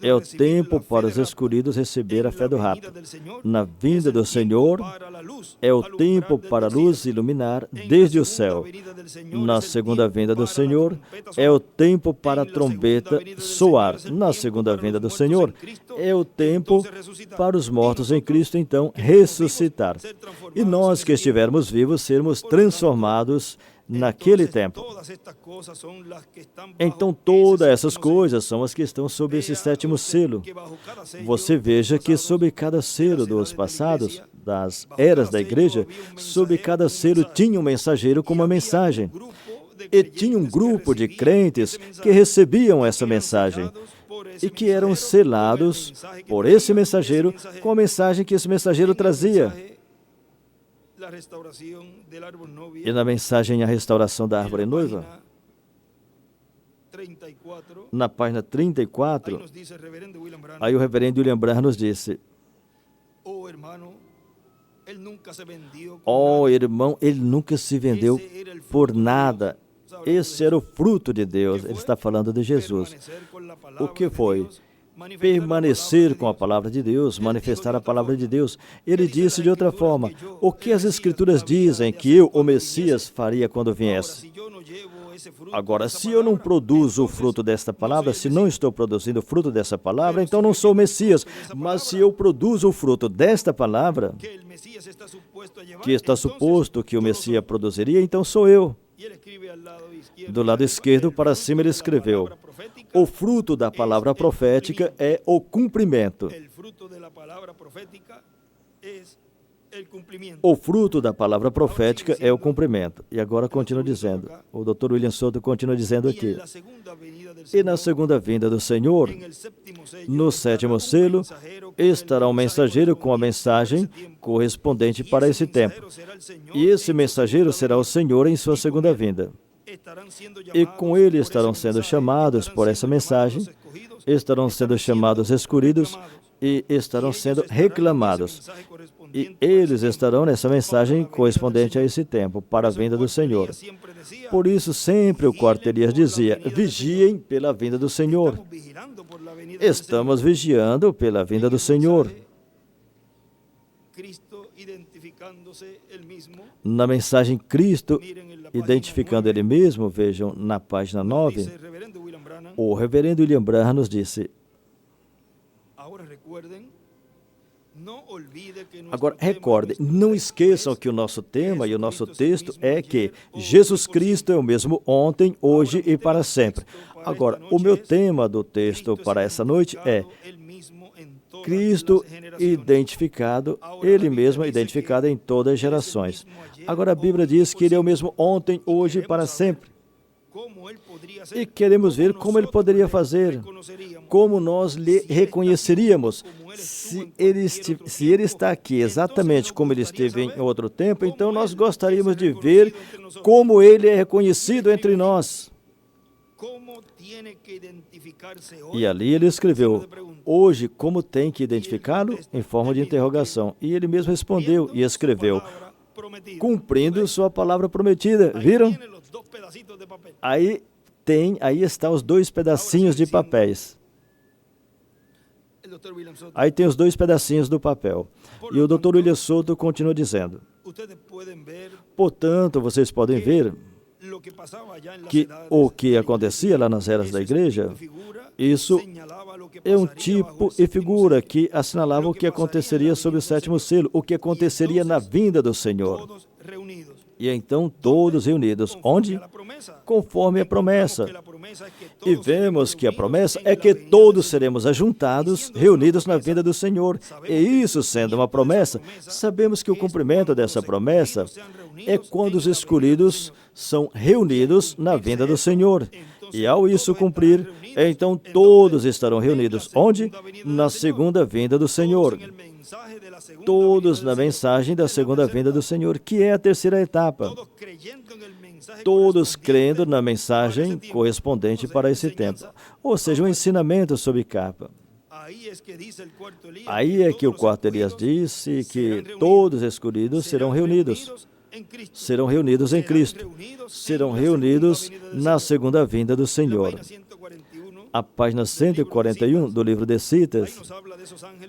É o tempo para os escolhidos receber a fé do rapto. Na vinda do Senhor, é o tempo para a luz iluminar desde o céu. Na segunda vinda do Senhor, é o tempo para a trombeta soar. Na segunda vinda do Senhor, é o tempo para os mortos em Cristo, então, ressuscitar. E nós que estivermos vivos, sermos transformados naquele tempo. Então, todas essas coisas são as que estão sob esse sétimo selo. Você veja que sob cada selo dos passados, das eras da igreja, sob cada selo tinha um mensageiro com uma mensagem. E tinha um grupo de crentes que recebiam essa mensagem e que eram selados por esse mensageiro com a mensagem que esse mensageiro trazia. E na mensagem A Restauração da Árvore Noiva, na página 34, aí o reverendo William Branham nos disse: oh, irmão, ele nunca se vendeu por nada. Esse era o fruto de Deus. Ele está falando de Jesus. O que foi? Permanecer com a palavra de Deus, manifestar a palavra de Deus. Ele disse de outra forma: o que as Escrituras dizem que eu, o Messias, faria quando viesse? Agora, se eu não produzo o fruto desta palavra, se não estou produzindo o fruto dessa palavra, então não sou o Messias. Mas se eu produzo o fruto desta palavra, que está suposto que o Messias produziria, então sou eu. Do lado esquerdo para cima ele escreveu: o fruto da palavra profética é o cumprimento. O fruto da palavra profética é o cumprimento. E agora continua dizendo, o Dr. William Soto continua dizendo aqui: e na segunda vinda do Senhor, no sétimo selo, estará um mensageiro com a mensagem correspondente para esse tempo. E esse mensageiro será o Senhor em sua segunda vinda. E com ele estarão sendo chamados por essa mensagem, estarão sendo chamados escolhidos e estarão sendo reclamados. E eles estarão nessa mensagem correspondente a esse tempo, para a vinda do Senhor. Por isso, sempre o quarto Elias dizia: vigiem pela vinda do Senhor. Estamos vigiando pela vinda do Senhor. Na mensagem Cristo, identificando Ele mesmo, vejam na página 9, o reverendo William Branham nos disse: agora, recordem, não esqueçam que o nosso tema e o nosso texto é que Jesus Cristo é o mesmo ontem, hoje e para sempre. Agora, o meu tema do texto para essa noite é: Cristo identificado, Ele mesmo é identificado em todas as gerações. Agora a Bíblia diz que Ele é o mesmo ontem, hoje e para sempre. E queremos ver como Ele poderia fazer, como nós lhe reconheceríamos. Se ele está aqui exatamente como Ele esteve em outro tempo, então nós gostaríamos de ver como Ele é reconhecido entre nós. E ali ele escreveu, hoje, como tem que identificá-lo? Em forma de interrogação. E ele mesmo respondeu e escreveu, cumprindo sua palavra prometida. Viram? Aí está os 2 pedacinhos de papéis. Aí tem os 2 pedacinhos do papel. E o Dr. William Souto continua dizendo, portanto, vocês podem ver que o que acontecia lá nas eras da igreja, isso é um tipo e figura que assinalava o que aconteceria sob o 7º selo, o que aconteceria na vinda do Senhor. E então todos reunidos. Onde? Conforme a promessa. E vemos que a promessa é que todos seremos ajuntados, reunidos na vinda do Senhor. E isso sendo uma promessa, sabemos que o cumprimento dessa promessa é quando os escolhidos são reunidos na vinda do Senhor. E ao isso cumprir, então todos estarão reunidos. Onde? Na segunda vinda do Senhor. Todos na mensagem da segunda vinda do Senhor, que é a terceira etapa. Todos crendo na mensagem correspondente para esse tempo. Ou seja, um ensinamento sobre capa. Aí é que o 4º Elias disse que todos escolhidos serão reunidos. Serão reunidos em Cristo. Serão reunidos na segunda vinda do Senhor. A página 141 do livro de Citas,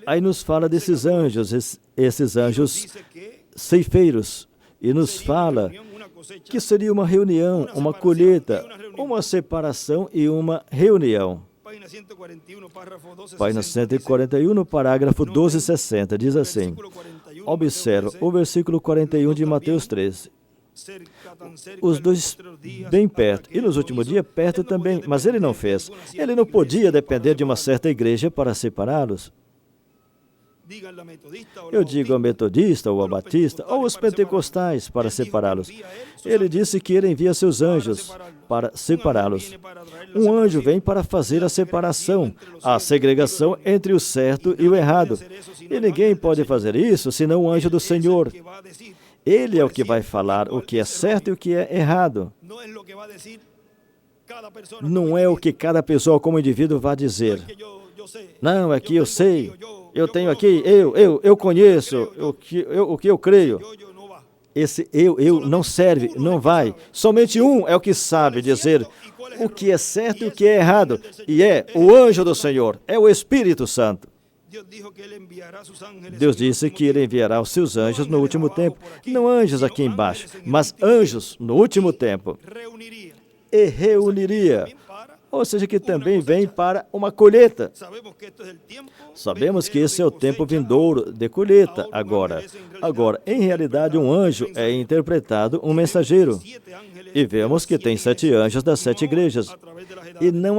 aí nos fala desses anjos, esses anjos ceifeiros, e nos fala que seria uma reunião, uma colheita, uma separação e uma reunião. Página 141, no parágrafo 1260, diz assim, observa o versículo 41 de Mateus 13. Os 2 bem perto, e nos últimos dias perto também, mas ele não fez. Ele não podia depender de uma certa igreja para separá-los. Eu digo ao metodista, ou ao batista, ou aos pentecostais para separá-los. Ele disse que ele envia seus anjos para separá-los. Um anjo vem para fazer a separação, a segregação entre o certo e o errado. E ninguém pode fazer isso senão o anjo do Senhor. Ele é o que vai falar o que é certo e o que é errado. Não é o que cada pessoa como indivíduo vai dizer. Não, é que eu sei, eu tenho aqui, eu conheço o que eu creio. Esse eu não serve, não vai. Somente um é o que sabe dizer o que é certo e o que é errado. E é o anjo do Senhor, é o Espírito Santo. Deus disse que Ele enviará os seus anjos no último tempo. Não anjos aqui embaixo, mas anjos no último tempo. E reuniria. Ou seja, que também vem para uma colheita. Sabemos que esse é o tempo vindouro de colheita agora. Agora, em realidade, um anjo é interpretado um mensageiro. E vemos que tem 7 anjos das 7 igrejas. E não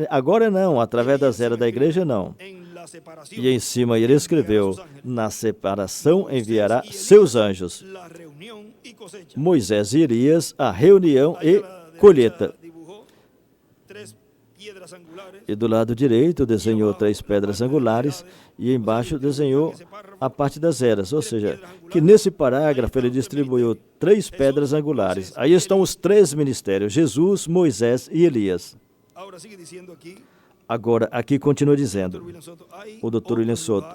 agora não, através das eras da igreja não. E em cima ele escreveu, na separação enviará seus anjos. Moisés e Elias, a reunião e colheita. E do lado direito desenhou 3 pedras angulares e embaixo desenhou a parte das eras. Ou seja, que nesse parágrafo ele distribuiu 3 pedras angulares. Aí estão os 3 ministérios, Jesus, Moisés e Elias. Agora, aqui continua dizendo, o Dr. William Souto,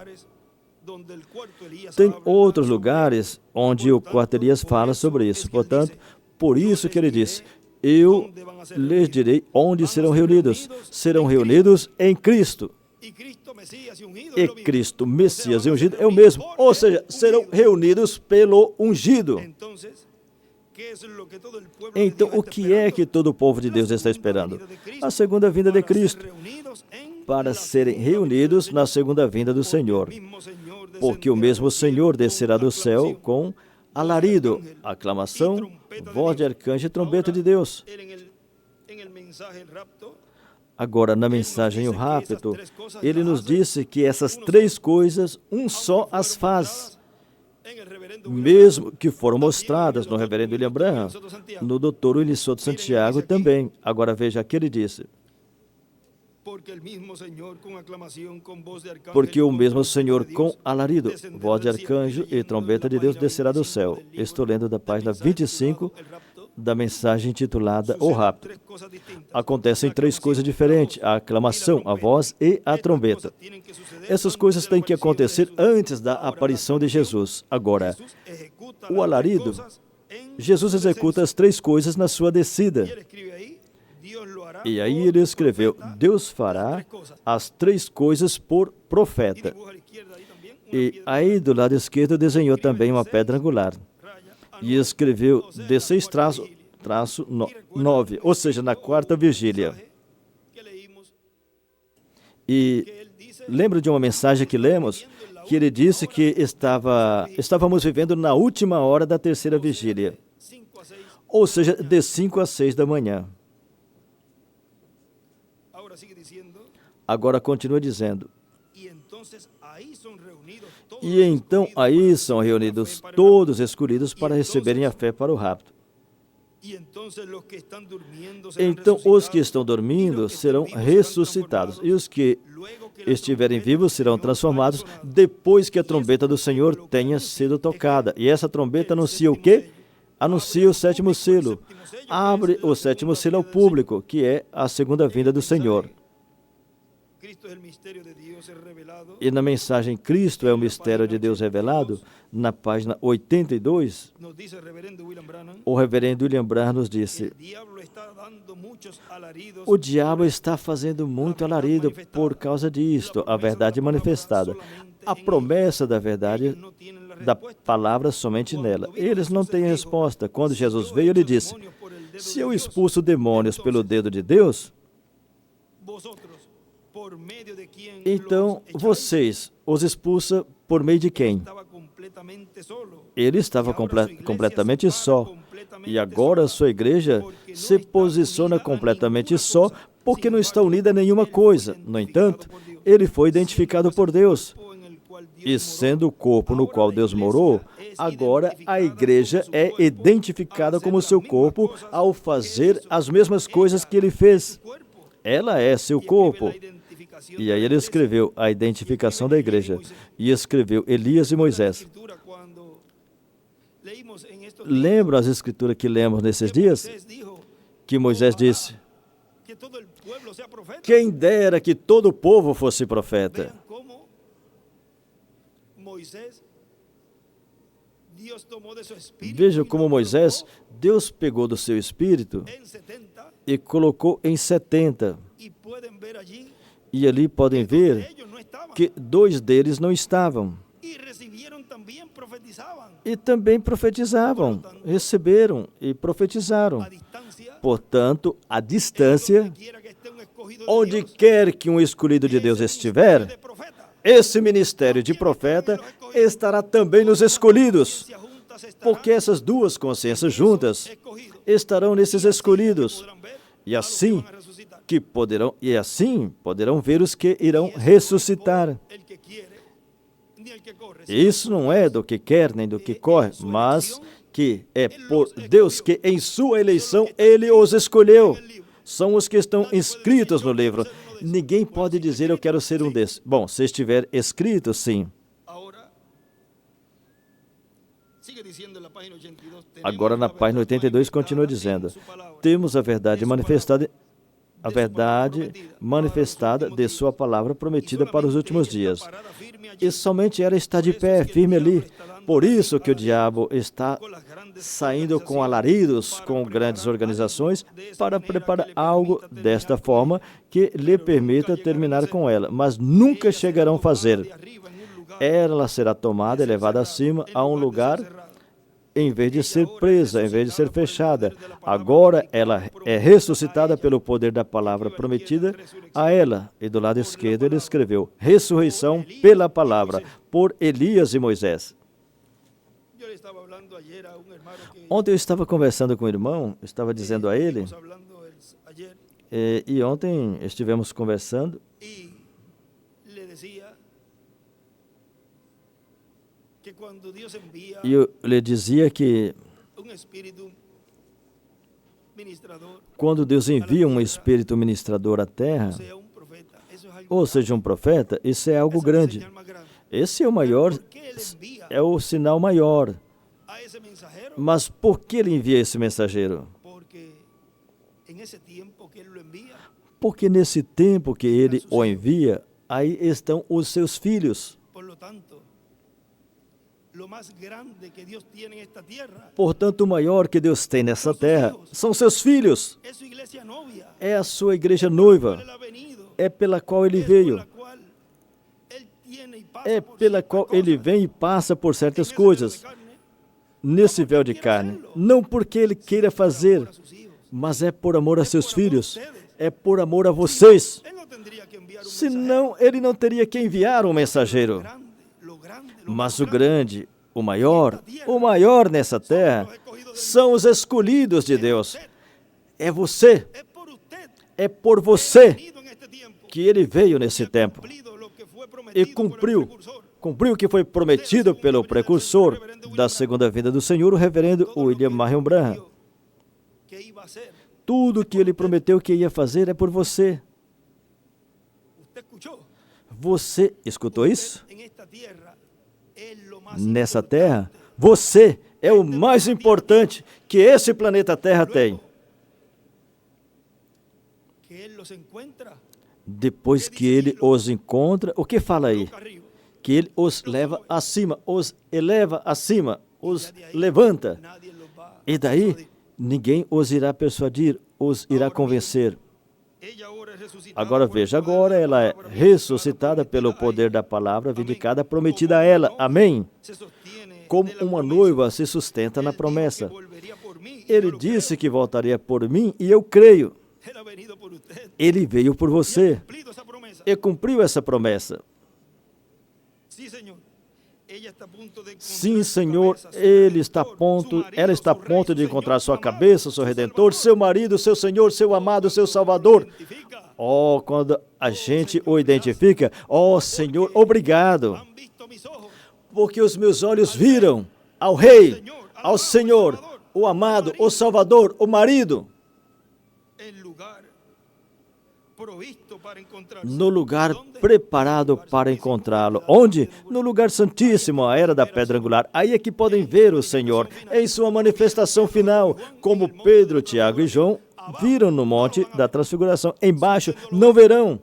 tem outros lugares onde o 4 Elias fala sobre isso. Portanto, por isso que ele disse, eu lhes direi onde serão reunidos. Serão reunidos em Cristo. E Cristo, Messias e ungido é o mesmo. Ou seja, serão reunidos pelo ungido. Então, o que é que todo o povo de Deus está esperando? A segunda vinda de Cristo, para serem reunidos na segunda vinda do Senhor. Porque o mesmo Senhor descerá do céu com alarido, aclamação, voz de arcanjo e trombeta de Deus. Agora, na mensagem O Rapto, ele nos disse que essas três coisas, um só as faz, mesmo que foram mostradas no reverendo William Branham, no Dr. Willis Soto Santiago também. Agora veja o que ele disse. Porque o mesmo Senhor com alarido, voz de arcanjo e trombeta de Deus descerá do céu. Estou lendo da página 25 da mensagem intitulada O Rapto. Acontecem três coisas diferentes: a aclamação, a voz e a trombeta. Essas coisas têm que acontecer antes da aparição de Jesus. Agora, o alarido, Jesus executa as três coisas na sua descida. E aí ele escreveu: Deus fará as três coisas por profeta. E aí do lado esquerdo desenhou também uma pedra angular. E escreveu 16 traço 9, ou seja, na quarta vigília. E lembro de uma mensagem que lemos, que ele disse que estávamos vivendo na última hora da terceira vigília. Ou seja, de 5 a 6 da manhã. Agora continua dizendo: e então aí são reunidos todos escolhidos para receberem a fé para o rapto. Então os que estão dormindo serão ressuscitados, e os que estiverem vivos serão transformados depois que a trombeta do Senhor tenha sido tocada. E essa trombeta anuncia o quê? Anuncia o sétimo selo. Abre o sétimo selo ao público, que é a segunda vinda do Senhor. E na mensagem Cristo é o mistério de Deus revelado, na página 82, o reverendo William Branham nos disse: o diabo está fazendo muito alarido por causa disto, a verdade manifestada. A promessa da verdade, da palavra somente nela. Eles não têm resposta. Quando Jesus veio, ele disse: se eu expulso demônios pelo dedo de Deus, então vocês os expulsam por meio de quem? Ele estava completamente só. E agora a sua igreja se posiciona completamente só porque não está unida a nenhuma coisa. No entanto, ele foi identificado por Deus. E sendo o corpo no qual Deus morou, agora a igreja é identificada como seu corpo ao fazer as mesmas coisas que ele fez. Ela é seu corpo. E aí ele escreveu a identificação da igreja. E escreveu Elias e Moisés. Lembra as escrituras que lemos nesses dias? Que Moisés disse: quem dera que todo o povo fosse profeta. Veja como Moisés, Deus pegou do seu espírito e colocou em 70. E ali podem ver que 2 deles não estavam. E também profetizavam, receberam e profetizaram. Portanto, à distância, onde quer que um escolhido de Deus estiver, esse ministério de profeta estará também nos escolhidos, porque essas duas consciências juntas estarão nesses escolhidos. E assim poderão ver os que irão ressuscitar. Isso não é do que quer nem do que corre, mas que é por Deus que em sua eleição Ele os escolheu. São os que estão inscritos no livro. Ninguém pode dizer: eu quero ser um desses. Bom, se estiver escrito, sim. Agora na página 82 continua dizendo: temos a verdade manifestada de sua palavra prometida para os últimos dias. E somente ela está de pé, firme ali. Por isso que o diabo está saindo com alaridos, com grandes organizações, para preparar algo desta forma que lhe permita terminar com ela. Mas nunca chegarão a fazer. Ela será tomada e levada acima a um lugar, em vez de ser presa, em vez de ser fechada. Agora ela é ressuscitada pelo poder da palavra prometida a ela. E do lado esquerdo ele escreveu: ressurreição pela palavra, por Elias e Moisés. Ontem eu estava conversando com o irmão, estava dizendo a ele, E ontem estivemos conversando y le decía que cuando Dios envía e eu lhe dizia que un espíritu ministrador, quando Deus envia um espírito ministrador à terra, sea un profeta, eso es algo ou seja, um profeta, isso é algo esa es la grande. señal más grande. Esse é o maior, ¿Por qué él envía é o sinal maior. a ese mensajero? Mas por que ele envia esse mensageiro? Porque en ese tiempo que él lo envía, Porque nesse tempo que ele o envia, aí estão os seus filhos. por lo tanto, lo más grande que Dios tiene en esta tierra Portanto, o maior que Deus tem nessa terra são seus filhos. es su iglesia novia, É a sua igreja por noiva. él ha venido, É pela qual ele es por veio. la cual él tiene y pasa É por pela ciertas qual ele cosas vem e passa por en certas ese velo de coisas carne, nesse véu de carne. Não porque ele queira por fazer, amor a sus hijos. mas é por amor a seus por amor a filhos. ustedes. É por amor a vocês. Él no tendría que enviar un Senão, ele não teria que enviar um mensageiro. mensajero. Lo grande, lo Mas más o grande, grande, o maior nessa terra, são os escolhidos de Deus. É você, es por usted é por você venido en este tiempo que ele veio nesse tempo cumplido lo que fue e prometido por el precursor. cumpriu o que foi prometido pelo precursor da segunda vinda do Senhor, o reverendo Todo lo William que él Marion Branham. prometió que iba a hacer. Tudo o que ele prometeu que ia fazer é por você. Usted escuchó. Você escutou isso? En esta tierra es lo más Nessa importante. terra, você é o mais importante que esse planeta Terra tem. Que él los encuentra Depois que ele os encontra, o que fala aí? boca arriba. Que ele os leva acima, os eleva acima, os levanta. Nadie los va E daí, ninguém os irá persuadir, os irá convencer. Ella ahora es resucitada Agora por el veja, poder agora de la ela é palabra, ressuscitada pelo prometida a poder ella. da palavra Amém. vindicada, prometida a ela. Amém. Se sostiene Como de la uma promesa. noiva se sustenta Él na dijo promessa. que volvería por mí, y Ele yo lo disse creo. que voltaria por mim e eu creio. Él ha venido por usted. Ele veio por Y ha você cumplido esa promesa. e cumpriu essa promessa. Sí, Señor. Ella está a punto de encontrar Sim, su Senhor, cabeza, su ele está a redentor, ponto, su marido, ela está a su rey, ponto su de Señor, encontrar su sua amado, cabeça, seu su redentor, Salvador. seu marido, seu Senhor, seu amado, seu Salvador. Identifica. Oh, quando a gente o identifica, oh Senhor, obrigado, Han visto mis ojos. porque os meus olhos viram ao Rei, ao Senhor, o amado, o Salvador, o marido, El lugar provisto para encontrarse. no lugar ¿Dónde? preparado para encontrá-lo. Onde? No lugar santíssimo, a era da pedra angular. Aí é que podem ver o Senhor em sua manifestação final, como Pedro, Tiago e João viram no monte da transfiguração. Embaixo não verão.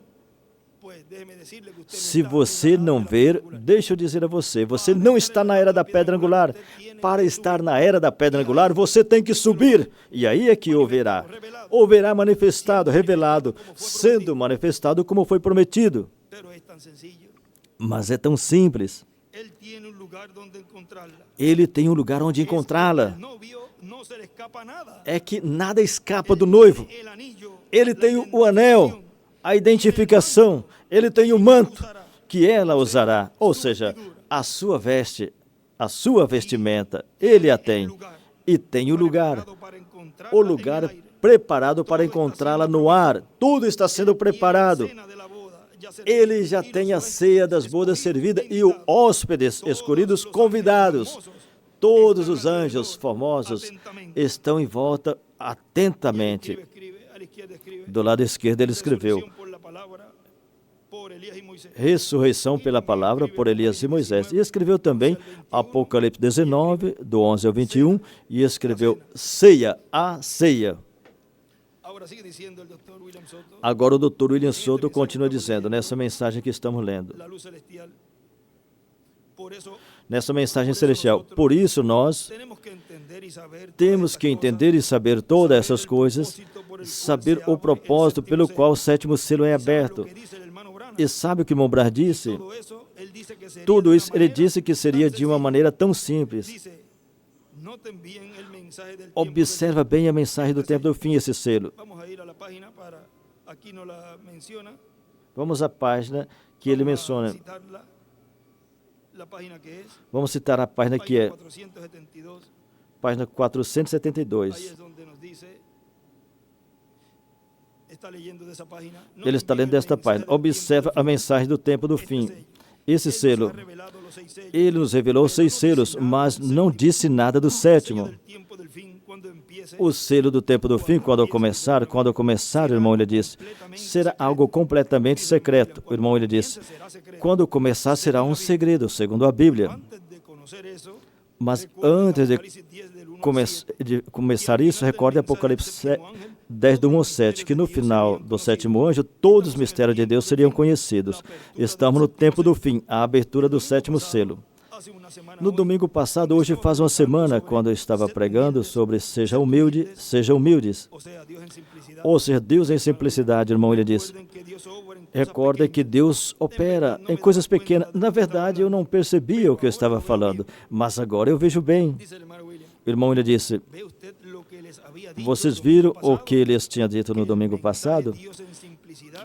Pues déjeme decirle que usted no Se está você en la não era ver, angular. deixa eu dizer a você, você não está na era da pedra angular. Para estar na era da pedra angular, você tem que subir. E aí é que o verá. O verá manifestado, revelado, sendo manifestado como foi prometido. Pero es tan sencillo. Mas é tão simples. Él tiene un lugar donde encontrarla. Ele tem um lugar onde encontrá-la. El novio no se le escapa nada. É que nada escapa do noivo. El anillo, Ele la tem o anel, identificación, a identificação. Ele tem o manto que ela usará. Ou seja, a sua veste, a sua vestimenta. Ele a tem. E tem o lugar. preparado para encontrarla O en el lugar aire. preparado para encontrá-la no ar. Tudo está sendo preparado. Y la cena de la boda ya servida, Ele já y los tem a huéspedes ceia das bodas servida e os hóspedes escolhidos convidados. Todos os anjos formosos estão em volta atentamente. escribe, a la izquierda escribe, Do lado esquerdo ele escreveu: resurrección por la palabra, por Elías y Moisés. ressurreição pela palavra por Elias e Moisés. E escreveu também Apocalipse 19, do 11 ao 21, e escreveu ceia, a ceia. Ahora sigue diciendo el doctor William Soto, Agora o Dr. William Soto continua dizendo nessa mensagem que estamos lendo, la luz celestial. Por eso nessa mensagem celestial. Por isso nós tenemos que entender y saber temos que entender e saber todas essas coisas, saber o propósito pelo qual o sétimo selo é aberto. E sabe o que Mombrar disse? Tudo isso ele disse que seria de uma maneira tão simples. Observa bem a mensagem do tempo do fim, esse selo. Vamos à página que ele menciona. Vamos citar a página que é página 472. Ele está lendo desta página. Observa a mensagem do tempo do fim. Esse selo, ele nos revelou 6 selos, mas não disse nada do 7º. O selo do tempo do fim, quando começar, o irmão, ele disse, será algo completamente secreto. O irmão, ele disse, quando começar, será um segredo, segundo a Bíblia. Mas antes de começar isso, recorde Apocalipse 10, do 1 ao 7, que no final do 7º anjo, todos os mistérios de Deus seriam conhecidos. Estamos no tempo do fim, a abertura do 7º selo. No domingo passado, hoje faz uma semana, quando eu estava pregando sobre seja humilde, sejam humildes. Ou seja, Deus em simplicidade, irmão, ele diz. Recorda que Deus opera em coisas pequenas. Na verdade, eu não percebia o que eu estava falando, mas agora eu vejo bem. O irmão, ele disse, vocês viram o que ele tinha dito no domingo passado?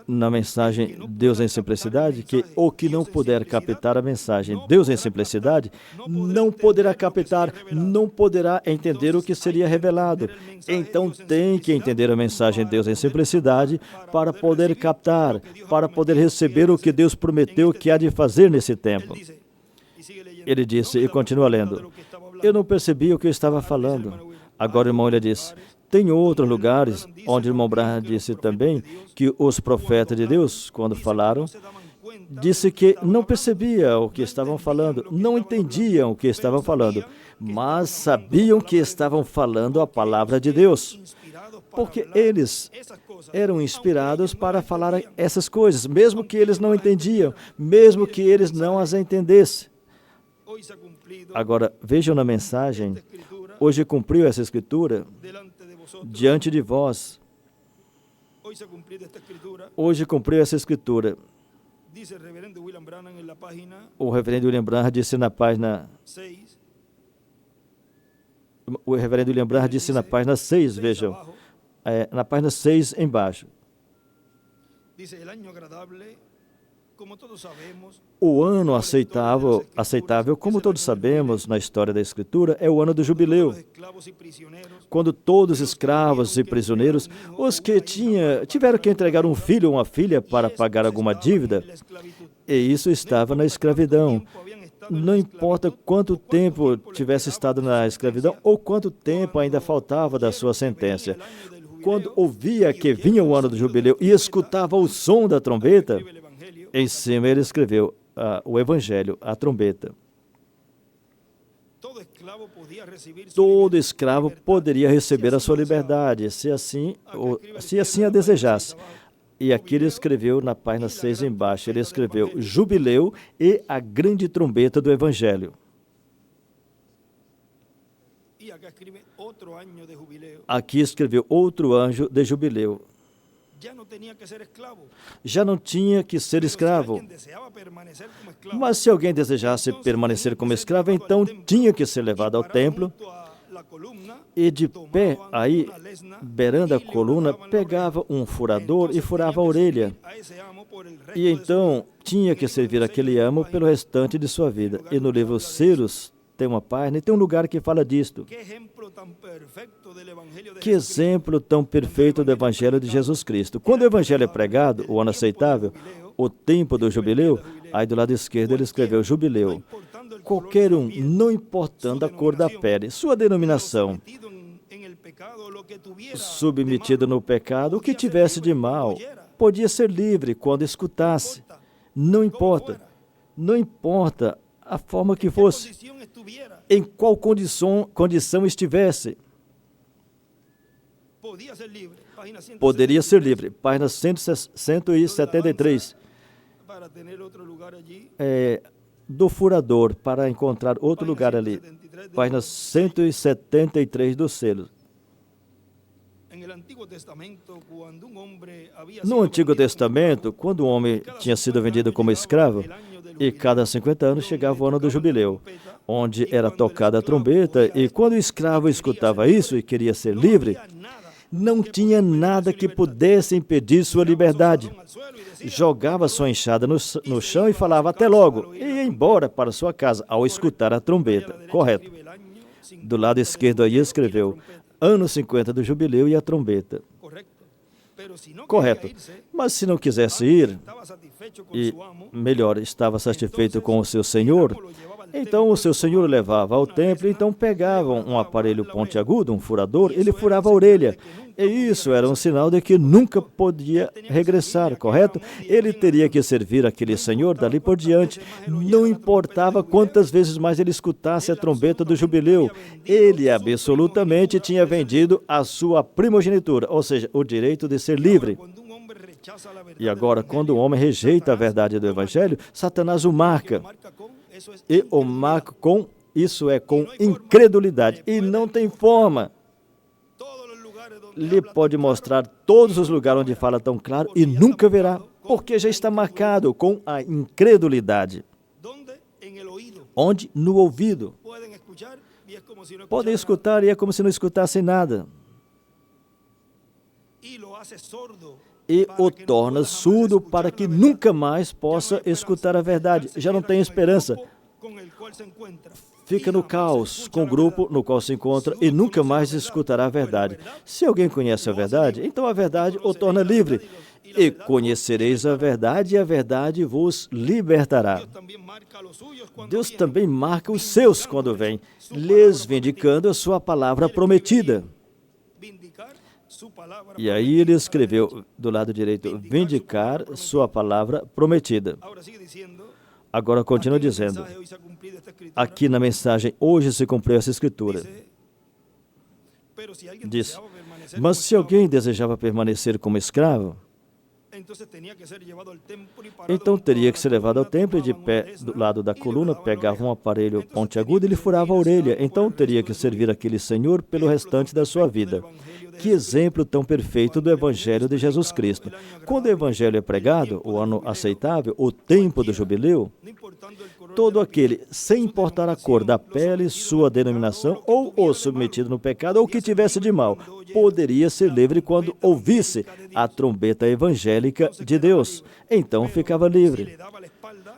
Na mensagem Deus em Simplicidade, que o que não puder captar a mensagem Deus em Simplicidade, não poderá captar, não poderá entender o que seria revelado. Então tem que entender a mensagem Deus em Simplicidade para poder captar, para poder receber o que Deus prometeu que há de fazer nesse tempo. Ele disse, e continua lendo, eu não percebi o que eu estava falando. Agora o irmão, ele disse, tem outros lugares onde o irmão Branham disse também que os profetas de Deus, quando falaram, disse que não percebia o que estavam falando, não entendiam o que estavam falando, mas sabiam que estavam falando a palavra de Deus, porque eles eram inspirados para falar essas coisas, mesmo que eles não entendiam, mesmo que eles não as entendessem. Agora, vejam na mensagem, hoje cumpriu essa escritura diante de vós. Hoje cumpriu essa escritura. O reverendo William Branham disse na página... O reverendo William Branham disse na página 6, vejam. Na página 6, embaixo. O ano aceitável, como todos sabemos na história da Escritura, é o ano do jubileu, quando todos os escravos e prisioneiros, os que tiveram que entregar um filho ou uma filha para pagar alguma dívida, e isso estava na escravidão. Não importa quanto tempo tivesse estado na escravidão ou quanto tempo ainda faltava da sua sentença. Quando ouvia que vinha o ano do jubileu e escutava o som da trombeta, em cima ele escreveu o Evangelho, a trombeta. Todo escravo poderia receber a sua liberdade, se assim a desejasse. E aqui ele escreveu na página 6 embaixo, ele escreveu jubileu e a grande trombeta do Evangelho. Aqui escreveu outro anjo de jubileu. Já não tinha que ser escravo. Mas se alguém desejasse permanecer como escravo, então tinha que ser levado ao templo e de pé, aí, beirando a coluna, pegava um furador e furava a orelha. E então tinha que servir aquele amo pelo restante de sua vida. E no livro Selos tem uma página e tem um lugar que fala disto. Que exemplo tão perfeito do Evangelho de Jesus Cristo. Quando o Evangelho é pregado, o ano aceitável, o tempo do jubileu, aí do lado esquerdo ele escreveu jubileu. Qualquer um, não importando a cor da pele, sua denominação, submetido no pecado, o que tivesse de mal, podia ser livre quando escutasse. Não importa. Não importa a forma que fosse, em qual condição estivesse. Poderia ser livre. Página 173. Do furador, para encontrar outro lugar ali. Página 173 do selo. No Antigo Testamento, quando um homem tinha sido vendido como escravo, e cada 50 anos chegava o ano do jubileu, onde era tocada a trombeta, e quando o escravo escutava isso e queria ser livre, não tinha nada que pudesse impedir sua liberdade. Jogava sua enxada no chão e falava até logo, e ia embora para sua casa ao escutar a trombeta. Correto. Do lado esquerdo aí escreveu ano 50 do jubileu e a trombeta. Correto. Mas se não quisesse ir, e melhor, estava satisfeito com o seu senhor, então o seu senhor o levava ao templo, então pegavam um aparelho pontiagudo, um furador, ele furava a orelha. E isso era um sinal de que nunca podia regressar, correto? Ele teria que servir aquele senhor dali por diante. Não importava quantas vezes mais ele escutasse a trombeta do jubileu. Ele absolutamente tinha vendido a sua primogenitura, ou seja, o direito de ser livre. E agora, quando o homem rejeita a verdade do Evangelho, Satanás o marca. E o marca com, isso é, com incredulidade. E não tem forma. Lhe pode mostrar todos os lugares onde fala tão claro e nunca verá, porque já está marcado com a incredulidade. Onde? No ouvido. Podem escutar e é como se não escutassem nada. E o torna surdo para que nunca mais possa escutar a verdade. Já não tem esperança. Fica no caos com o grupo no qual se encontra e nunca mais escutará a verdade. Se alguém conhece a verdade, então a verdade o torna livre. E conhecereis a verdade e a verdade vos libertará. Deus também marca os seus quando vem, lhes vindicando a sua palavra prometida. E aí ele escreveu do lado direito, vindicar sua palavra prometida. Agora continua dizendo, aqui na mensagem, hoje se cumpriu essa escritura. Diz, mas se alguém desejava permanecer como escravo, então teria que ser levado ao templo e de pé do lado da coluna, pegava um aparelho pontiagudo e lhe furava a orelha. Então teria que servir aquele senhor pelo restante da sua vida. Que exemplo tão perfeito do Evangelho de Jesus Cristo. Quando o Evangelho é pregado, o ano aceitável, o tempo do jubileu, todo aquele, sem importar a cor da pele, sua denominação, ou o submetido no pecado, ou o que tivesse de mal, poderia ser livre quando ouvisse a trombeta evangélica de Deus. Então ficava livre.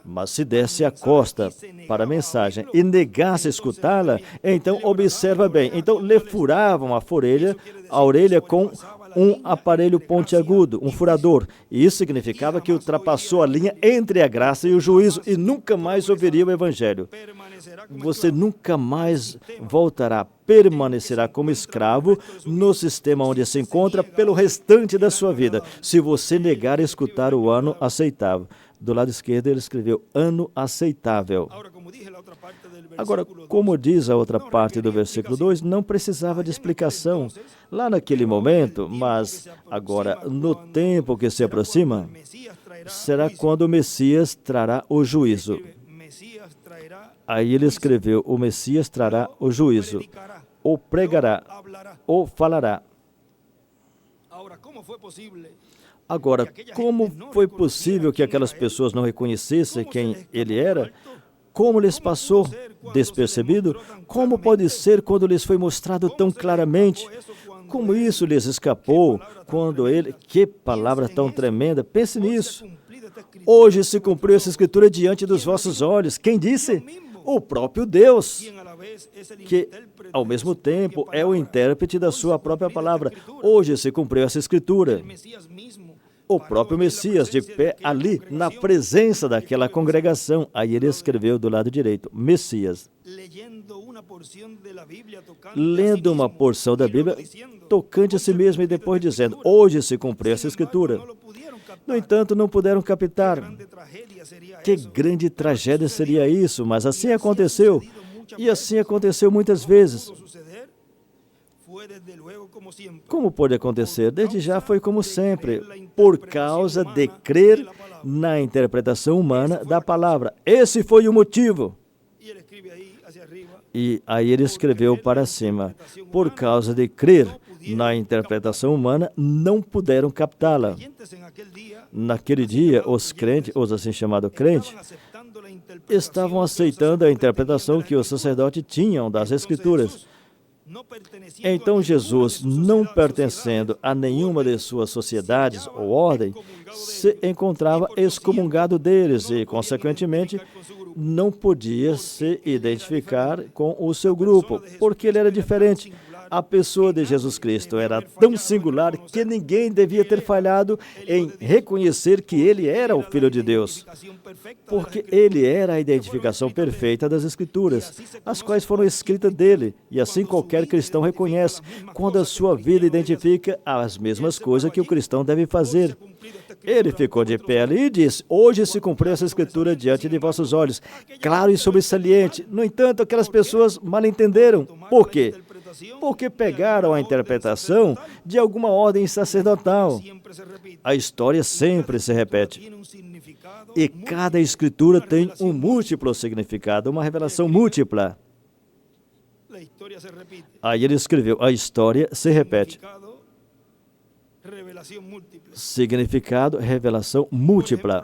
Mas se desse a costa para a mensagem e negasse escutá-la, então observa bem, então lhe furavam a orelha com um aparelho pontiagudo, um furador. E isso significava que ultrapassou a linha entre a graça e o juízo e nunca mais ouviria o Evangelho. Você nunca mais voltará, permanecerá como escravo no sistema onde se encontra pelo restante da sua vida, se você negar escutar o ano aceitável. Do lado esquerdo ele escreveu ano aceitável. Agora, como diz a outra parte do versículo 2, não precisava de explicação lá naquele momento, mas agora, no tempo que se aproxima, será quando o Messias trará o juízo. Aí ele escreveu, o Messias trará o juízo, ou pregará, ou falará. Agora, como foi possível que aquelas pessoas não reconhecessem quem ele era? Como lhes passou despercebido? Como pode ser quando lhes foi mostrado tão claramente? Como isso lhes escapou quando ele... Que palavra tão tremenda! Pense nisso. Hoje se cumpriu essa escritura diante dos vossos olhos. Quem disse? O próprio Deus, que ao mesmo tempo é o intérprete da sua própria palavra. Hoje se cumpriu essa escritura. O próprio Messias, de pé ali, na presença daquela congregação. Aí ele escreveu do lado direito, Messias. Lendo uma porção da Bíblia, tocante a si mesmo e depois dizendo, hoje se cumpriu essa escritura. No entanto, não puderam captar. Que grande tragédia seria isso, mas assim aconteceu. E assim aconteceu muitas vezes. Como pode acontecer? Desde já foi como sempre, por causa de crer na interpretação humana da palavra. Esse foi o motivo. E aí ele escreveu para cima, por causa de crer na interpretação humana, não puderam captá-la. Naquele dia, os crentes, os assim chamados crentes, estavam aceitando a interpretação que os sacerdotes tinham das Escrituras. Então Jesus, não pertencendo a nenhuma de suas sociedades ou ordem, se encontrava excomungado deles e, consequentemente, não podia se identificar com o seu grupo, porque ele era diferente. A pessoa de Jesus Cristo era tão singular que ninguém devia ter falhado em reconhecer que ele era o Filho de Deus, porque ele era a identificação perfeita das Escrituras, as quais foram escritas dele, e assim qualquer cristão reconhece, quando a sua vida identifica as mesmas coisas que o cristão deve fazer. Ele ficou de pé ali e disse: hoje se cumpriu essa Escritura diante de vossos olhos, claro e sobressalente. No entanto, aquelas pessoas mal entenderam. Por quê? Porque pegaram a interpretação de alguma ordem sacerdotal. A história sempre se repete. E cada escritura tem um múltiplo significado, uma revelação múltipla. Aí ele escreveu: a história se repete. Significado, revelação múltipla.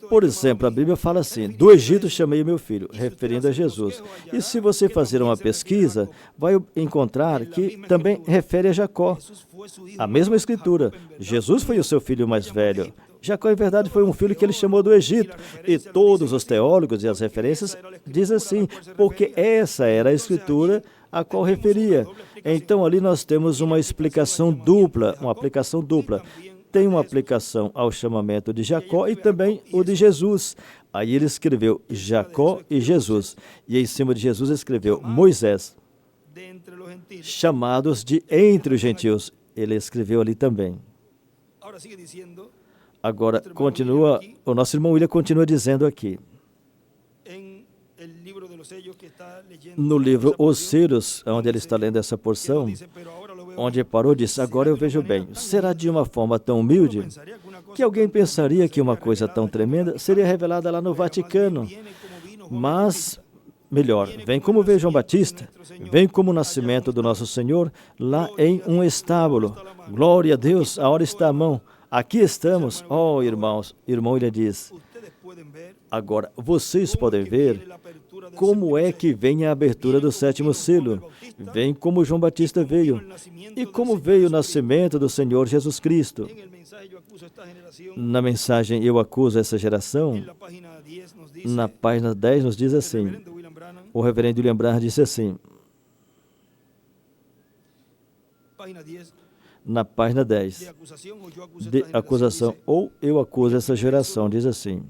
Por exemplo, a Bíblia fala assim: do Egito chamei meu filho, referindo a Jesus. E se você fazer uma pesquisa, vai encontrar que também refere a Jacó. A mesma escritura. Jesus foi o seu filho mais velho. Jacó, em verdade, foi um filho que ele chamou do Egito. E todos os teólogos e as referências dizem assim, porque essa era a escritura a qual referia. Então, ali nós temos uma explicação dupla, uma aplicação dupla. Tem uma aplicação ao chamamento de Jacó e também o de Jesus. Aí ele escreveu Jacó e Jesus. E em cima de Jesus escreveu Moisés, chamados de entre os gentios. Ele escreveu ali também. Agora, continua, o nosso irmão William continua dizendo aqui. No livro Os Selos, onde ele está lendo essa porção, onde parou, disse: agora eu vejo bem. Será de uma forma tão humilde que alguém pensaria que uma coisa tão tremenda seria revelada lá no Vaticano. Mas, melhor, vem como veio João Batista, vem como o nascimento do nosso Senhor lá em um estábulo. Glória a Deus, a hora está à mão. Aqui estamos, ó irmãos. Irmão, ele diz: agora, vocês podem ver como é que vem a abertura do sétimo selo. Vem como João Batista veio. E como veio o nascimento do Senhor Jesus Cristo. Na mensagem Eu Acuso Essa Geração, na página 10 nos diz assim, o reverendo William Branham disse assim, na página 10, de acusação, ou Eu Acuso Essa Geração, diz assim,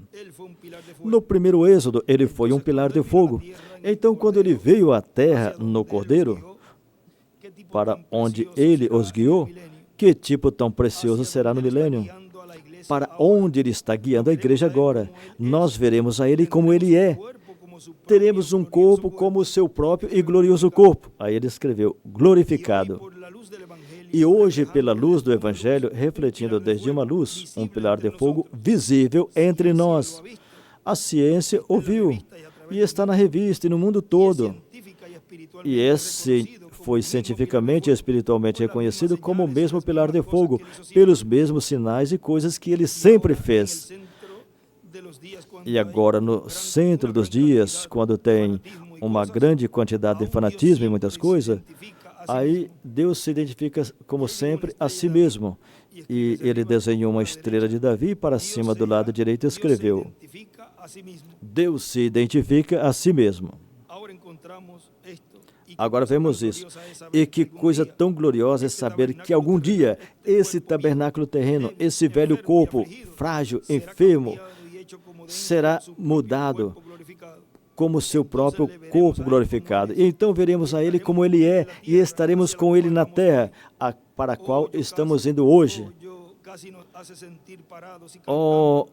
no primeiro êxodo, ele foi um pilar de fogo. Então, quando ele veio à terra no Cordeiro, para onde ele os guiou, que tipo tão precioso será no milênio? Para onde ele está guiando a igreja agora? Nós veremos a ele como ele é. Teremos um corpo como o seu próprio e glorioso corpo. Aí ele escreveu, glorificado. E hoje, pela luz do Evangelho, refletindo desde uma luz, um pilar de fogo visível entre nós. A ciência ouviu, e está na revista e no mundo todo. E esse foi cientificamente e espiritualmente reconhecido como o mesmo pilar de fogo, pelos mesmos sinais e coisas que ele sempre fez. E agora, no centro dos dias, quando tem uma grande quantidade de fanatismo e muitas coisas, aí Deus se identifica, como sempre, a si mesmo. E ele desenhou uma estrela de Davi para cima do lado direito e escreveu, Deus se identifica a si mesmo. Agora vemos isso. E que coisa tão gloriosa é saber que algum dia esse tabernáculo terreno, esse velho corpo frágil, enfermo, será mudado como seu próprio corpo glorificado. E então veremos a ele como ele é e estaremos com ele na terra, para a qual estamos indo hoje. Oh,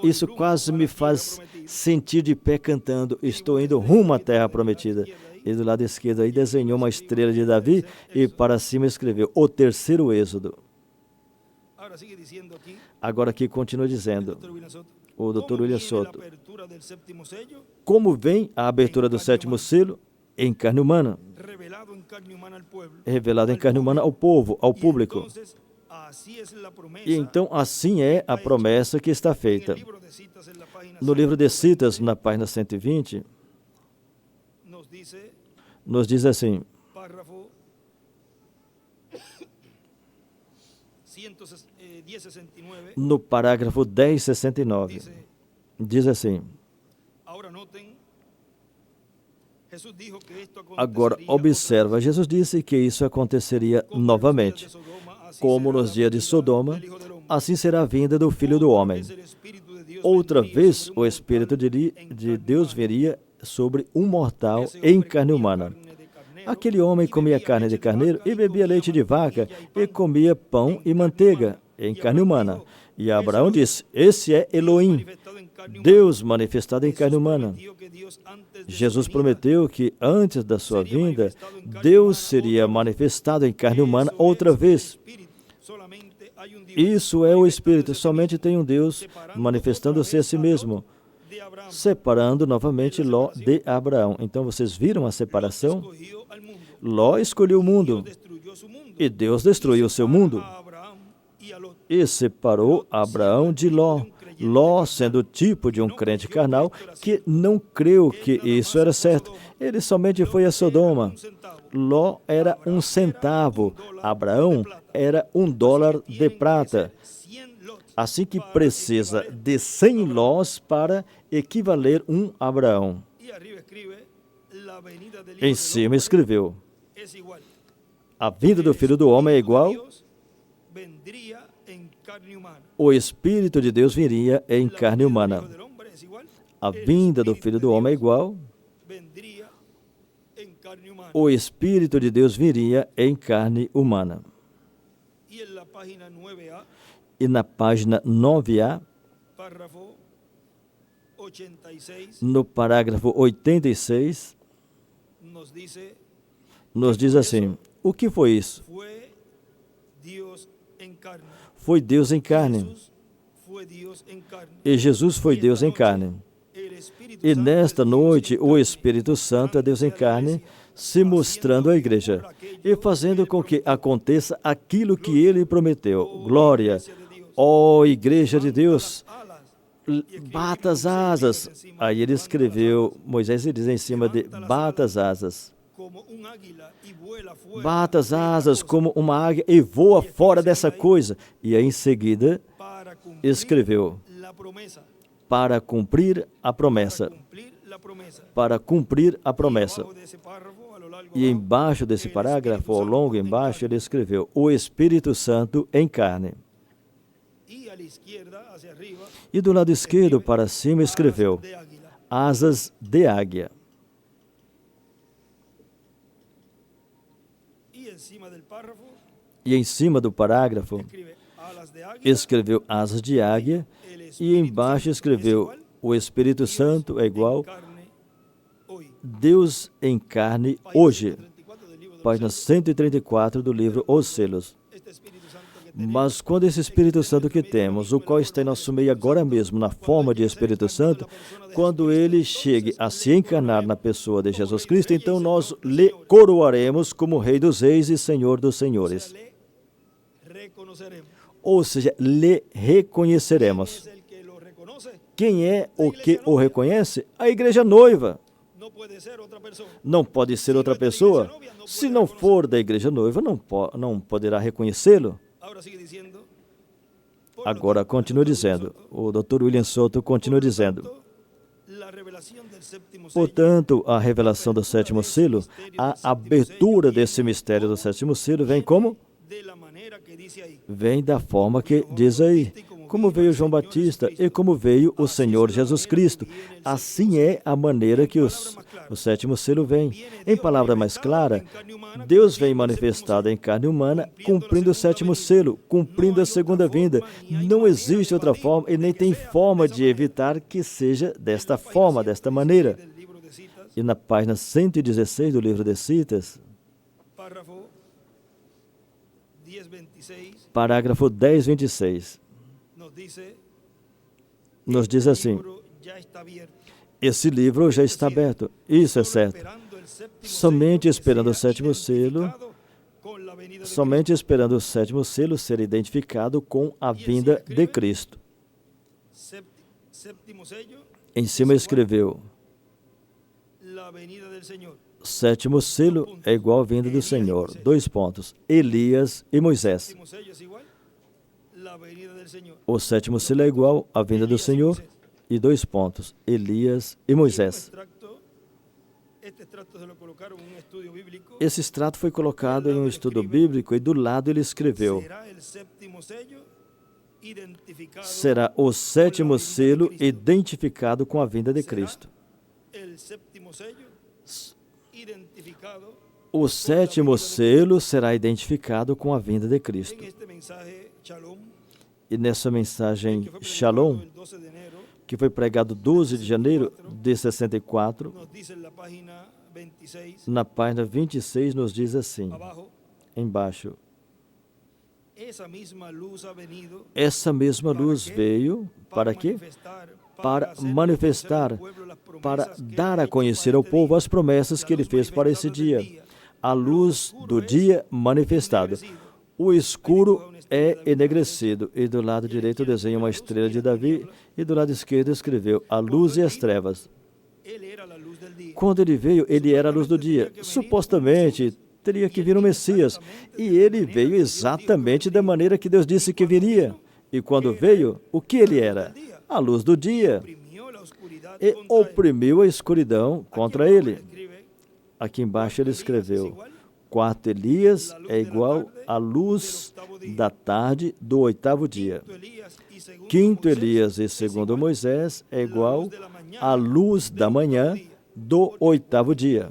isso quase me faz sentir de pé cantando. Estou indo rumo à terra prometida. E do lado esquerdo aí desenhou uma estrela de Davi e para cima escreveu o terceiro êxodo. Agora aqui continua dizendo o Dr. William Soto. Como vem a abertura do sétimo selo? Em carne humana. Revelado em carne humana ao povo, ao público. E então assim é a promessa que está feita. No livro de Citas, na página 120, nos diz assim, no parágrafo 1069, diz assim, Agora, observa, Jesus disse que isso aconteceria novamente. Como nos dias de Sodoma, assim será a vinda do Filho do Homem. Outra vez, o Espírito de Deus viria sobre um mortal em carne humana. Aquele homem comia carne de carneiro e bebia leite de vaca e comia pão e manteiga em carne humana. E Abraão disse: esse é Elohim, Deus manifestado em carne humana. Jesus prometeu que antes da sua vinda, Deus seria manifestado em carne humana outra vez. Isso é o Espírito, somente tem um Deus manifestando-se a si mesmo, separando novamente Ló de Abraão. Então vocês viram a separação? Ló escolheu o mundo e Deus destruiu o seu mundo e separou Abraão de Ló. Ló, sendo tipo de um crente carnal, que não creu que isso era certo. Ele somente foi a Sodoma. Ló era 1 centavo. Abraão era $1 de prata. Assim que precisa de 100 Lós para equivaler um Abraão. Em cima escreveu: a vinda do Filho do Homem é igual. O Espírito de Deus viria em carne humana. A vinda do Filho do Homem é igual. O Espírito de Deus viria em carne humana. E na página 9A, no parágrafo 86, nos diz assim: o que foi isso? Foi Deus em carne. E Jesus foi Deus em carne. E nesta noite, o Espírito Santo é Deus em carne, se mostrando à igreja e fazendo com que aconteça aquilo que ele prometeu. Glória! Ó igreja de Deus, bata as asas. Aí ele escreveu, Moisés diz em cima de bata as asas. Bata as asas como uma águia e voa fora dessa coisa. E aí em seguida escreveu, para cumprir a promessa. Para cumprir a promessa. E embaixo desse parágrafo, ao longo embaixo, ele escreveu, o Espírito Santo em carne. E do lado esquerdo para cima escreveu, asas de águia. E em cima do parágrafo, escreveu asas de águia, e embaixo escreveu, o Espírito Santo é igual Deus em carne hoje. Página 134 do livro Os Selos. Mas quando esse Espírito Santo que temos, o qual está em nosso meio agora mesmo, na forma de Espírito Santo, quando ele chegue a se encarnar na pessoa de Jesus Cristo, então nós lhe coroaremos como Rei dos Reis e Senhor dos Senhores. Ou seja, lhe reconheceremos. Quem é o que o reconhece? A igreja noiva. Não pode ser outra pessoa. Se não for da igreja noiva, não poderá reconhecê-lo. Agora continua dizendo, o Dr. William Souto continua dizendo, portanto, a revelação do sétimo selo, a abertura desse mistério do sétimo selo vem como? Vem da forma que diz aí, como veio João Batista e como veio o Senhor Jesus Cristo. Assim é a maneira que o sétimo selo vem. Em palavra mais clara, Deus vem manifestado em carne humana, cumprindo o sétimo selo, cumprindo a segunda vinda. Não existe outra forma e nem tem forma de evitar que seja desta forma, desta maneira. E na página 116 do livro de Citas, parágrafo 10:26, nos diz assim, esse livro já está aberto, isso é certo, somente esperando o sétimo selo, ser identificado com a vinda de Cristo. Em cima escreveu, sétimo selo é igual à vinda do Senhor. 2 pontos. Elias e Moisés. O sétimo selo é igual à vinda do Senhor. E 2 pontos. Elias e Moisés. Esse extrato foi colocado em um estudo bíblico e do lado ele escreveu: será o sétimo selo identificado com a vinda de Cristo. O sétimo selo será identificado com a vinda de Cristo. E nessa mensagem Shalom, que foi pregado 12 de janeiro de 64, na página 26 nos diz assim, embaixo: essa mesma luz veio para quê? Para manifestar, para dar a conhecer ao povo as promessas que ele fez para esse dia. A luz do dia manifestada. O escuro é enegrecido, e do lado direito desenha uma estrela de Davi, e do lado esquerdo escreveu a luz e as trevas. Quando ele veio, ele era a luz do dia. Supostamente, teria que vir o Messias, e ele veio exatamente da maneira que Deus disse que viria. E quando veio, o que ele era? A luz do dia. E oprimiu a escuridão contra ele. Aqui embaixo ele escreveu: quarto Elias é igual à luz da tarde do oitavo dia. Quinto Elias e segundo Moisés é igual à luz da manhã do oitavo dia.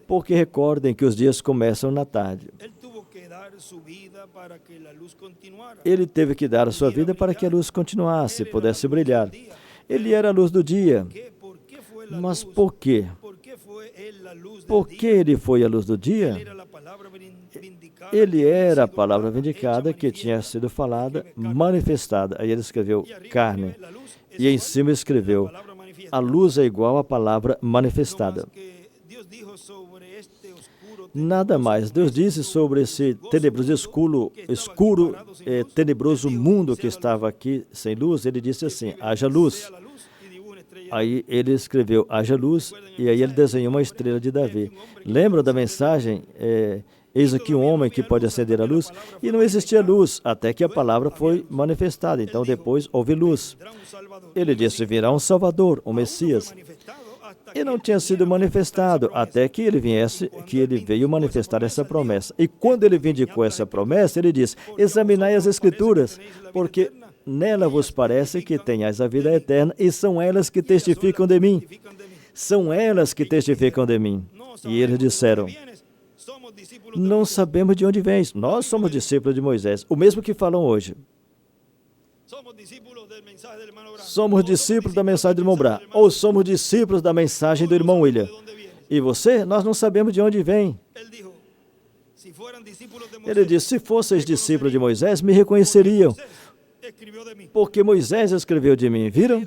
Porque recordem que os dias começam na tarde. Ele teve que dar a sua vida para que a luz continuasse, pudesse brilhar. Ele era a luz do dia. Mas por quê? Por que ele foi a luz do dia? Ele era a palavra vindicada que tinha sido falada, manifestada. Aí ele escreveu carne. E em cima escreveu: a luz é igual à palavra manifestada. Nada mais. Deus disse sobre esse tenebroso, tenebroso mundo que estava aqui sem luz. Ele disse assim: haja luz. Aí ele escreveu haja luz, e aí ele desenhou uma estrela de Davi. Lembra da mensagem? Eis aqui um homem que pode acender a luz. E não existia luz, até que a palavra foi manifestada. Então depois houve luz. Ele disse: virá um Salvador, um Messias. E não tinha sido manifestado, até que ele viesse, que ele veio manifestar essa promessa. E quando ele vindicou essa promessa, ele diz: examinai as Escrituras, porque nela vos parece que tenhais a vida eterna, e são elas que testificam de mim. São elas que testificam de mim. E eles disseram: não sabemos de onde vens. Nós somos discípulos de Moisés, o mesmo que falam hoje. Somos discípulos da mensagem do irmão Bra, ou somos discípulos da mensagem do irmão William. E você? Nós não sabemos de onde vem. Ele disse: se fosseis discípulos de Moisés, me reconheceriam, porque Moisés escreveu de mim. Viram?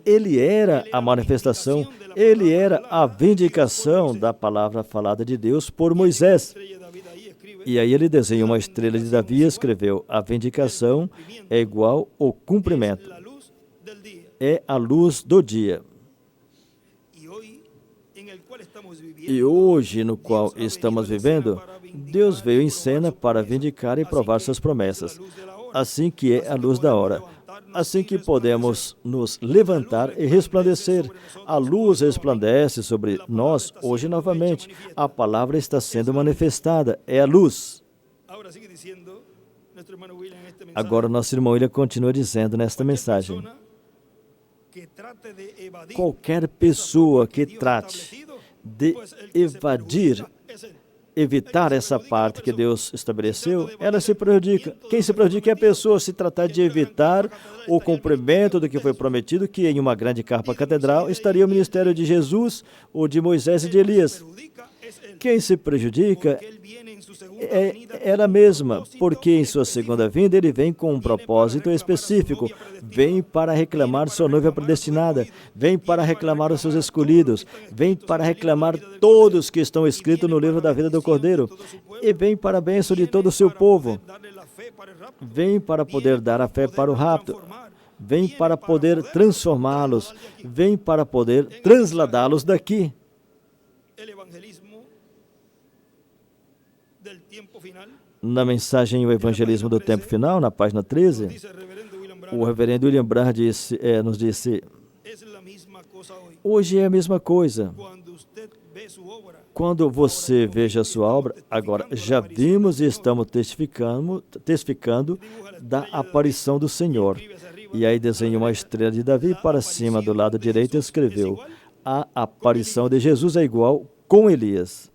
Ele era a manifestação, ele era a vindicação da palavra falada de Deus por Moisés. E aí ele desenhou uma estrela de Davi e escreveu: a vindicação é igual ao cumprimento. É a luz do dia. E hoje, no qual estamos vivendo, Deus veio em cena para vindicar e provar suas promessas. Assim que é a luz da hora. Assim que podemos nos levantar e resplandecer. A luz resplandece sobre nós hoje novamente. A palavra está sendo manifestada. É a luz. Agora, nosso irmão William continua dizendo nesta mensagem: qualquer pessoa que trate de evitar essa parte que Deus estabeleceu, ela se prejudica. Quem se prejudica é a pessoa se tratar de evitar o cumprimento do que foi prometido, que em uma grande carpa catedral estaria o ministério de Jesus, ou de Moisés e de Elias. Quem se prejudica é ela mesma, porque em sua segunda vinda ele vem com um propósito específico, vem para reclamar sua noiva predestinada, vem para reclamar os seus escolhidos, vem para reclamar todos que estão escritos no livro da vida do Cordeiro, e vem para a bênção de todo o seu povo, vem para poder dar a fé para o rapto, vem para poder transformá-los, vem para poder transladá-los daqui. Na mensagem O Evangelismo do Tempo Final, na página 13, o reverendo William Branham nos disse: Hoje é a mesma coisa. Quando você veja a sua obra, agora já vimos e estamos testificando da aparição do Senhor. E aí desenha uma estrela de Davi para cima do lado direito e escreveu: a aparição de Jesus é igual com Elias.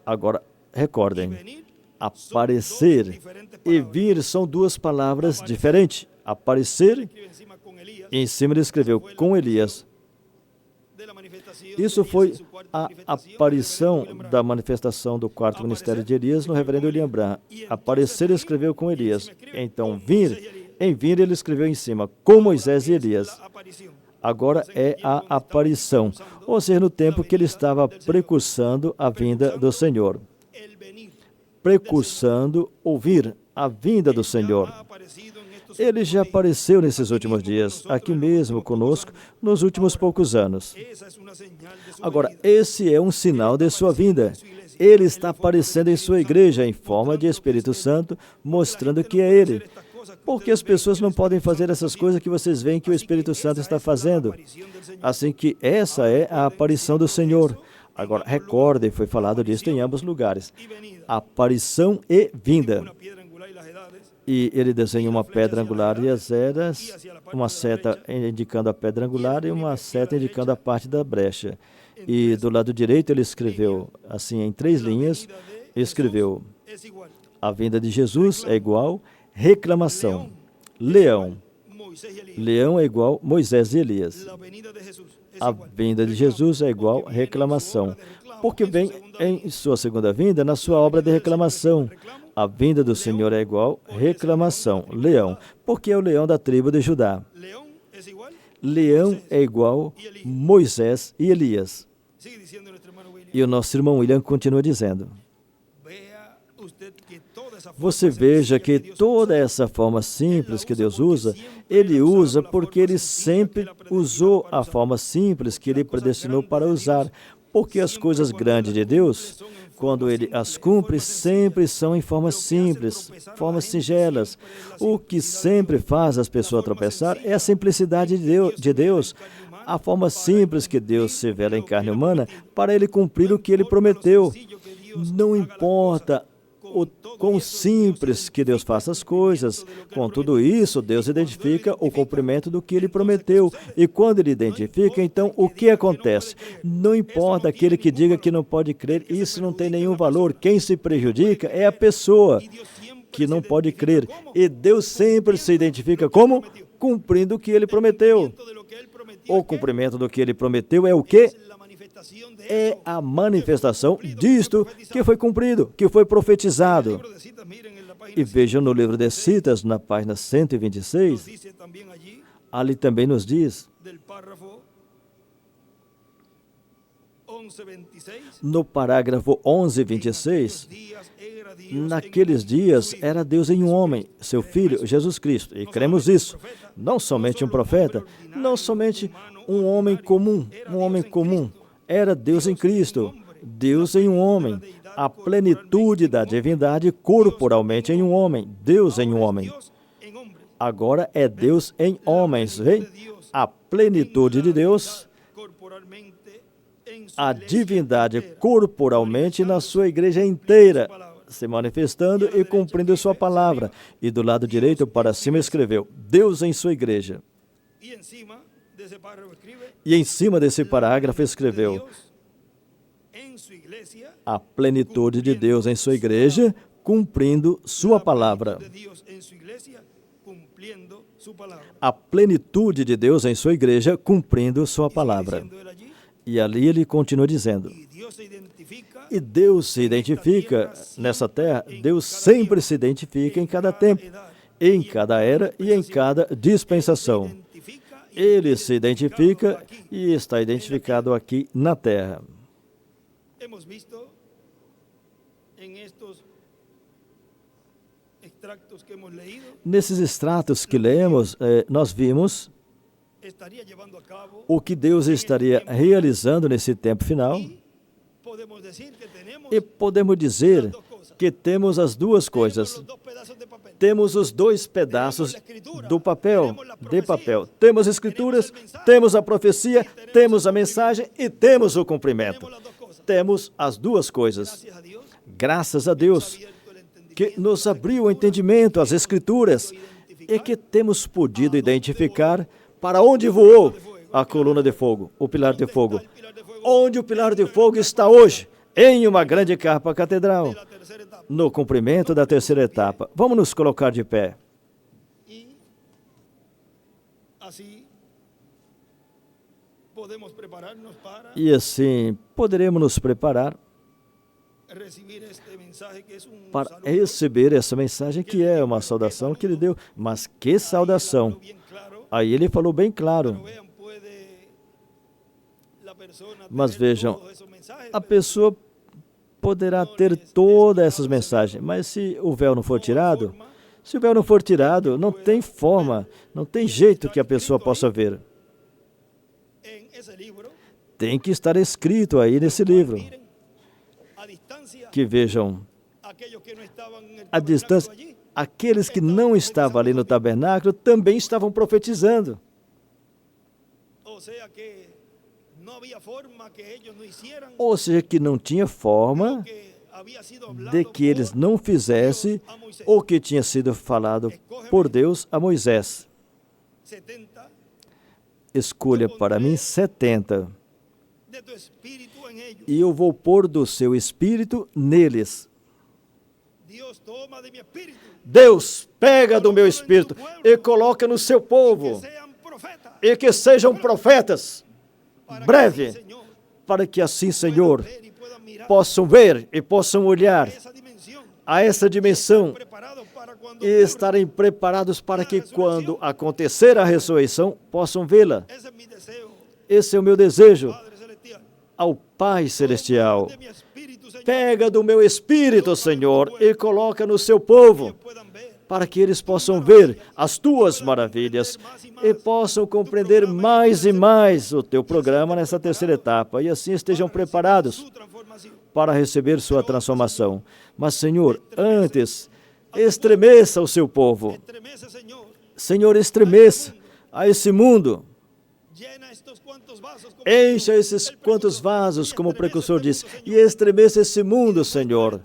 Agora, recordem, aparecer e vir são duas palavras diferentes. Aparecer, e em cima ele escreveu com Elias. Isso foi a aparição da manifestação do quarto ministério de Elias no reverendo William Branham. Aparecer, ele escreveu com Elias. Então, em vir ele escreveu em cima, com Moisés e Elias. Agora é a aparição, ou seja, no tempo que ele estava precursando a vinda do Senhor. Precursando, ouvir a vinda do Senhor. Ele já apareceu nesses últimos dias, aqui mesmo conosco, nos últimos poucos anos. Agora, esse é um sinal de sua vinda. Ele está aparecendo em sua igreja em forma de Espírito Santo, mostrando que é Ele. Porque as pessoas não podem fazer essas coisas que vocês veem que o Espírito Santo está fazendo. Assim que essa é a aparição do Senhor. Agora, recordem, foi falado disso em ambos lugares. Aparição e vinda. E ele desenha uma pedra angular e as eras, uma seta indicando a pedra angular e uma seta indicando a parte da brecha. E do lado direito ele escreveu, assim, em 3 linhas, escreveu: a vinda de Jesus é igual reclamação. Leão. Leão é igual Moisés e Elias. A vinda de Jesus é igual reclamação. Porque vem em sua segunda vinda na sua obra de reclamação. A vinda do Senhor é igual reclamação. Leão. Porque é o leão da tribo de Judá. Leão é igual Moisés e Elias. E o nosso irmão William continua dizendo: você veja que toda essa forma simples que Deus usa, Ele usa porque Ele sempre usou a forma simples que Ele predestinou para usar. Porque as coisas grandes de Deus, quando Ele as cumpre, sempre são em formas simples, formas singelas. O que sempre faz as pessoas tropeçar é a simplicidade de Deus. A forma simples que Deus se revela em carne humana para Ele cumprir o que Ele prometeu. Não importa o quão simples que Deus faça as coisas, com tudo isso, Deus identifica o cumprimento do que Ele prometeu. E quando Ele identifica, então, o que acontece? Não importa aquele que diga que não pode crer, isso não tem nenhum valor. Quem se prejudica é a pessoa que não pode crer. E Deus sempre se identifica como? Cumprindo o que Ele prometeu. O cumprimento do que Ele prometeu é o quê? É a manifestação disto que foi cumprido, que foi profetizado. E vejam no livro de Citas, na página 126, ali também nos diz, no parágrafo 11:26, naqueles dias era Deus em um homem, seu Filho, Jesus Cristo. E cremos isso. Não somente um profeta, não somente um homem comum, Era Deus em Cristo, Deus em um homem, a plenitude da divindade corporalmente em um homem, Deus em um homem. Agora é Deus em homens, vem? A plenitude de Deus, a divindade corporalmente na sua igreja inteira, se manifestando e cumprindo sua palavra. E do lado direito para cima escreveu, Deus em sua igreja. E em cima desse parágrafo escreveu, a plenitude de Deus em sua igreja, cumprindo sua palavra. A plenitude de Deus em sua igreja, cumprindo sua palavra. E ali ele continua dizendo, e Deus se identifica nessa terra, Deus sempre se identifica em cada tempo, em cada era e em cada dispensação. Ele se identifica e está identificado aqui na terra. Nesses extratos que lemos, nós vimos o que Deus estaria realizando nesse tempo final. E podemos dizer que temos as duas coisas. temos os dois pedaços do papel, de papel. Temos as escrituras, temos a profecia, temos a mensagem e temos o cumprimento. Temos as duas coisas. Graças a Deus que nos abriu o entendimento, as escrituras, e que temos podido identificar para onde voou a coluna de fogo, o pilar de fogo. Onde o pilar de fogo está hoje, em uma grande capa catedral, no cumprimento da terceira etapa. Vamos nos colocar de pé. E assim poderemos nos preparar para receber essa mensagem que é uma saudação que ele deu. Mas que saudação! Aí ele falou bem claro. Mas vejam, a pessoa poderá ter todas essas mensagens, mas se o véu não for tirado, não tem forma, não tem jeito que a pessoa possa ver. Tem que estar escrito aí nesse livro. Que vejam, a distância, aqueles que não estavam ali no tabernáculo também estavam profetizando. Ou seja, que não tinha forma de que eles não fizessem o que tinha sido falado por Deus a Moisés. Escolha para mim 70. E eu vou pôr do seu espírito neles. Deus pega do meu espírito e coloca no seu povo. E que sejam profetas. Breve. Para que assim, Senhor, possam ver e possam olhar a essa dimensão e estarem preparados para que quando acontecer a ressurreição, possam vê-la. Esse é o meu desejo ao Pai Celestial. Pega do meu espírito, Senhor, e coloca no seu povo, para que eles possam ver as tuas maravilhas e possam compreender mais e mais o teu programa nessa terceira etapa, e assim estejam preparados para receber sua transformação. Mas, Senhor, antes, estremeça o seu povo. Senhor, estremeça a esse mundo. Encha esses quantos vasos, como o precursor disse, e estremeça esse mundo, Senhor.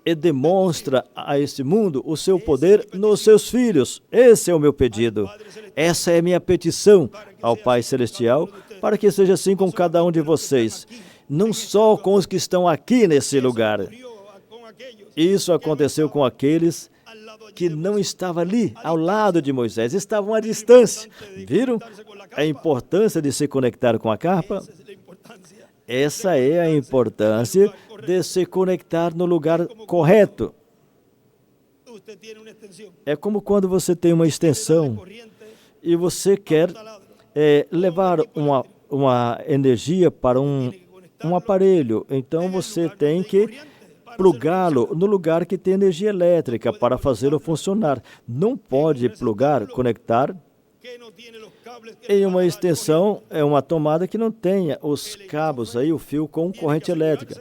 E demonstra a esse mundo o seu poder nos seus filhos. Esse é o meu pedido. Essa é a minha petição ao Pai Celestial, para que seja assim com cada um de vocês. Não só com os que estão aqui nesse lugar. Isso aconteceu com aqueles que não estavam ali, ao lado de Moisés. Estavam à distância. Viram a importância de se conectar com a capa? Essa é a importância de se conectar no lugar correto. É como quando você tem uma extensão e você quer levar uma energia para um aparelho. Então você tem que plugá-lo no lugar que tem energia elétrica para fazê-lo funcionar. Não pode plugar, conectar em uma extensão, é uma tomada que não tenha os cabos aí, o fio com corrente elétrica.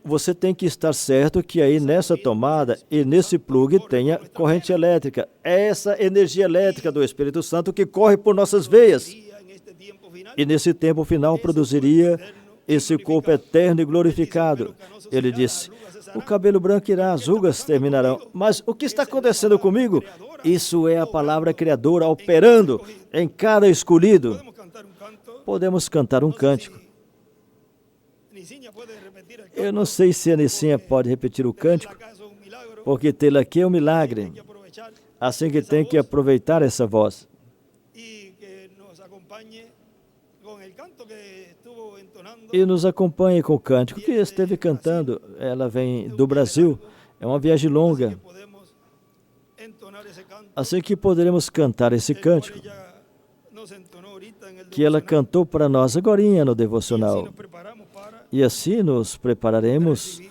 Você tem que estar certo que aí nessa tomada e nesse plug tenha corrente elétrica. É essa energia elétrica do Espírito Santo que corre por nossas veias. E nesse tempo final produziria esse corpo eterno e glorificado. Ele disse, o cabelo branco irá, as rugas terminarão. Mas o que está acontecendo comigo? Isso é a palavra criadora operando em cada escolhido. Podemos cantar um cântico. Eu não sei se a Nicinha pode repetir o cântico, porque tê-la aqui é um milagre. Assim que tem que aproveitar essa voz. E nos acompanhe com o cântico que esteve cantando. Ela vem do Brasil. É uma viagem longa. Assim que poderemos cantar esse cântico que ela cantou para nós agorinha no devocional. E assim nos prepararemos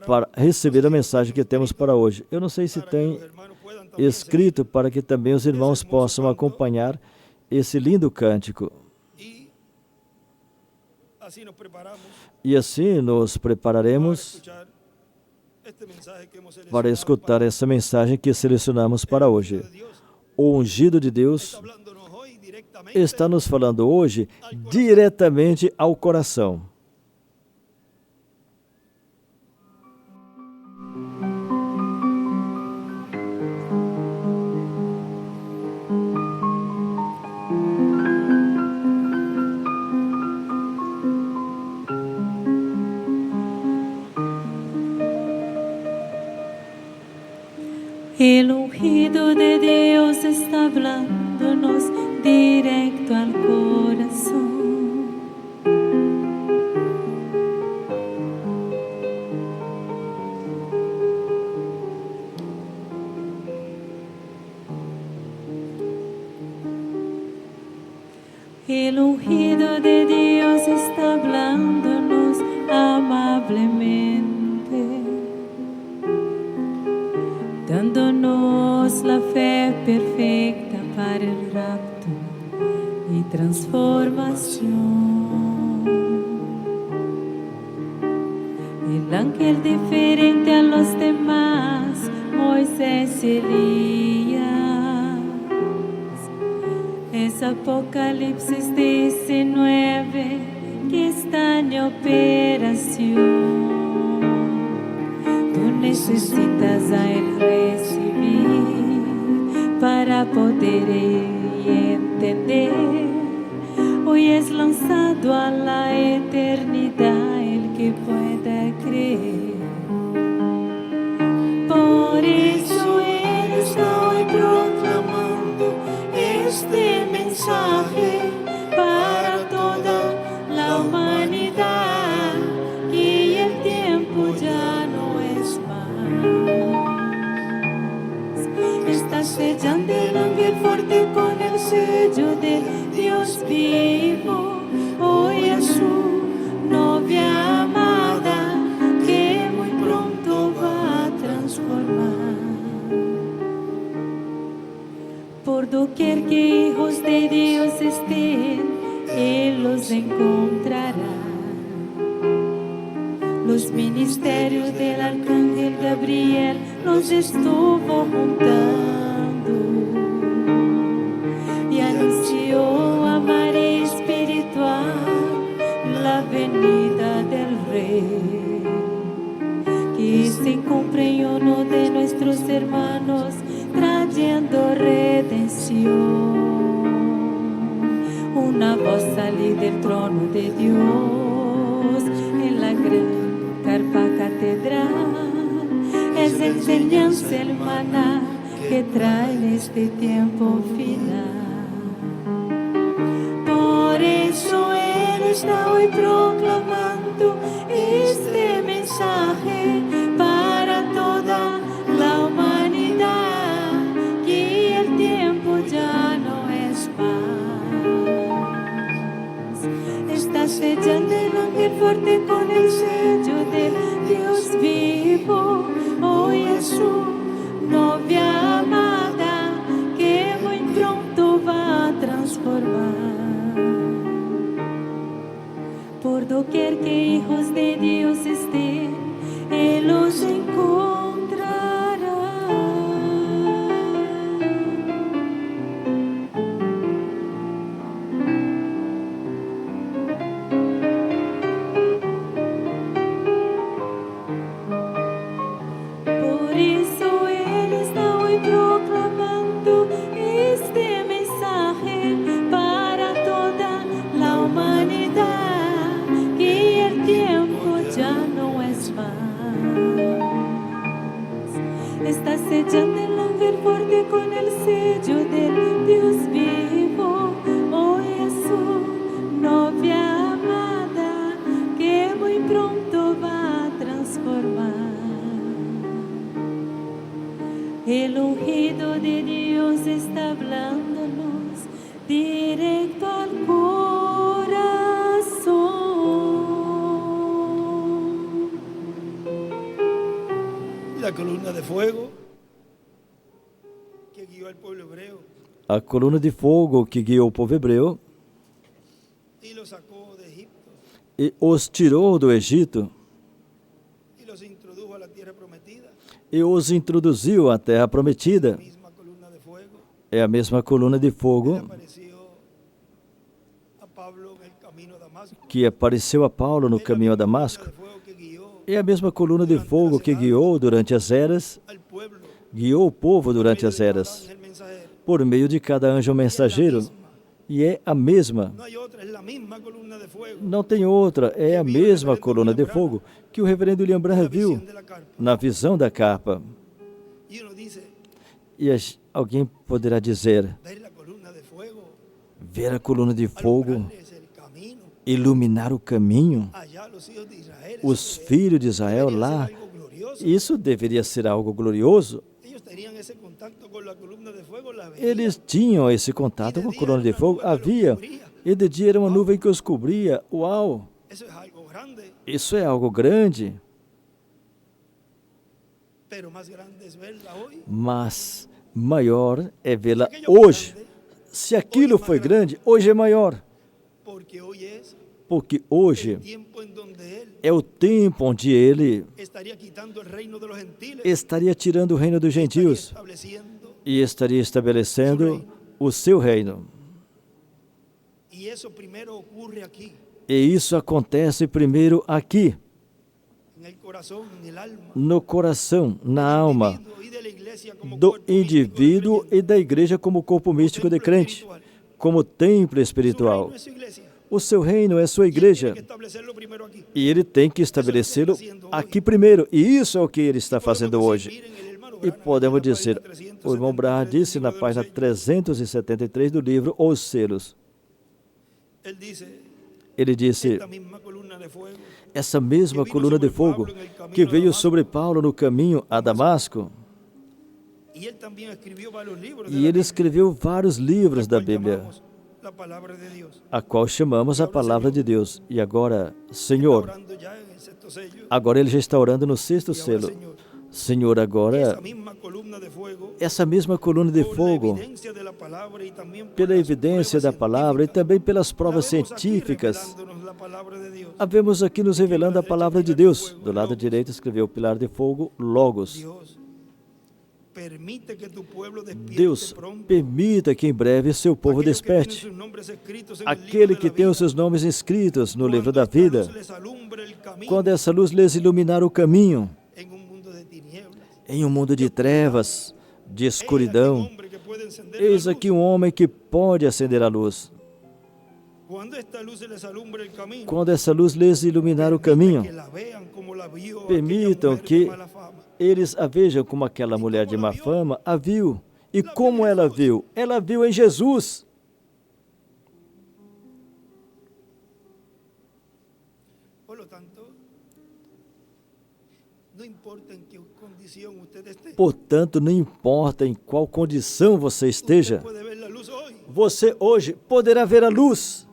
para receber a mensagem que temos para hoje. Eu não sei se tem escrito para que também os irmãos possam acompanhar esse lindo cântico. E assim nos prepararemos para escutar essa mensagem que selecionamos para hoje. O ungido de Deus está nos falando hoje diretamente ao coração. El ungido de Dios está hablándonos directo al corazón. El ungido de Dios está hablándonos amablemente, dándonos la fe perfecta para el rapto y transformación. El ángel diferente a los demás, Moisés y Elías. Es Apocalipsis 19 que está en operación. Tú necesitas a Él recibir para poder entender. Hoy es lanzado a la eternidad el que pueda creer. Por eso Él está hoy proclamando este mensaje para toda la humanidad, y el tiempo ya no es más. Está sellando el ángel fuerte con el sello de Dios vivo. Hoy es su novia amada que muy pronto va a transformar. Por doquier que hijos de Dios estén, Él los encontrará. Los ministerios del arcángel Gabriel los estuvo juntando y anunció a María espiritual la venida del Rey, que se cumple en uno de nuestros hermanos, trayendo redención. Una voz sale del trono de Dios en la gran carpa catedral. Es enseñanza el maná que trae este tiempo final. Por eso Él está hoy proclamando este mensaje para toda la humanidad, que el tiempo ya no es más. Está sellando el ángel fuerte con el sello del Dios vivo. Hoy es su novia amada que muy pronto va a transformar. Por doquier que hijos de Dios estén, Él los encontrará. Por eso Él está hoy proclamando este mensaje para toda la humanidad, que el tiempo ya no es más. Está sellando el ángel fuerte con el sello del Dios vivo. Hoy es su novia amada que muy pronto va a transformar. El ungido de Dios está hablándonos directo al corazón. La columna de fuego que guió al pueblo hebreo A coluna de fogo que guiou o povo hebreu y los sacó de Egipto e os tirou do Egito y los introdujo a la tierra prometida. e os introduziu à terra prometida. misma columna de fuego É a mesma coluna de que fogo apareció a Pablo en el camino a Damasco. que apareceu a Paulo no caminho a Damasco. De fuego que guió É a mesma coluna de fogo que guiou durante as eras, al pueblo guiou o povo durante as eras, el mensajero. por meio de cada anjo mensageiro. E é a mesma. No hay otra, es la misma columna de fuego. Não tem outra, é a mesma coluna de fogo que o reverendo William Branham La viu visión de la carpa. na visão da capa. Y uno dice, E alguém poderá dizer, ver la columna de fuego, ver a coluna de fogo alumbrarles el camino. iluminar o caminho, Allá los hijos de Israel. os eso filhos de Israel debería ser lá, algo glorioso. isso deveria ser algo glorioso. Ellos tenían ese contacto con la columna de fuego, la veían. Eles tinham esse contato com a coluna de fogo, havia, e de dia era uma nuvem que os cobria. Uau, Eso es algo grande, isso é algo grande, pero más grande es verla hoy. mas maior é vê-la hoje. Se aquilo foi grande, hoje é maior, Porque hoy es porque hoje el tiempo en donde Él é o tempo onde ele estaría quitando el reino de los gentiles, estaria tirando o reino dos estaría gentios estableciendo. e estaria estabelecendo o seu reino. Y eso primero ocurre aquí, E isso acontece primeiro aqui, en el corazón, en el alma, no coração, na alma individuo y de la iglesia como do cuerpo místico del indivíduo creyente. e da igreja como corpo místico de crente, como templo Su espiritual. reino es su iglesia. O seu reino é sua Y él tiene igreja que establecerlo primero aquí. e ele tem que estabelecê-lo aqui primeiro. E isso é o que ele está fazendo hoje. Miren, el hermano E Branham, podemos en la dizer, página o irmão Branham 373 disse na do livro página de los 373 do livro Os Selos. Sellos, él dice, Ele disse, esta misma columna de fuego essa mesma coluna de fogo que veio sobre Paulo no caminho a Damasco, y él también escribió varios libros de e la ele escreveu vários livros da Biblia, Bíblia, llamamos la palabra de Dios. a qual chamamos a palavra de Deus. E agora, Senhor, Orando ya en el sexto sello, agora ele já está orando no sexto y ahora, selo. Señor, Senhor, agora, esa misma columna de fuego, essa mesma coluna de por la fogo, evidencia de la palabra y también por pela las evidência pruebas da palavra e científicas, também pelas la provas vemos aquí científicas, revelándonos la palabra de Dios. havemos aqui nos revelando a palavra de Deus. Do lado direito escreveu o pilar de fogo, Logos. Dios, permite que tu pueblo despierte Deus, pronto. permita que em breve seu povo Aquellos que tienen desperte. sus nombres escritos en el Aquele libro de que la tem vida, os seus nomes escritos no livro cuando da esta vida, luz les alumbre el camino quando essa luz lhes iluminar o caminho, en un mundo de tinieblas. em um mundo de trevas, de He aquí un escuridão, hombre que puede encender eis la luz. aqui um homem que pode acender a luz. Cuando esta luz les alumbre el camino, Quando essa luz lhes iluminar o caminho, que la vean como la vio permitam aquella mujer que de mala fama. eles a vejam como aquela mulher de má fama a viu. E como ela viu? Ela viu em Jesus. Por lo tanto, no importa en qué condición usted esté, Portanto, não importa em qual condição você esteja, usted puede ver la luz hoy. você hoje poderá ver a luz.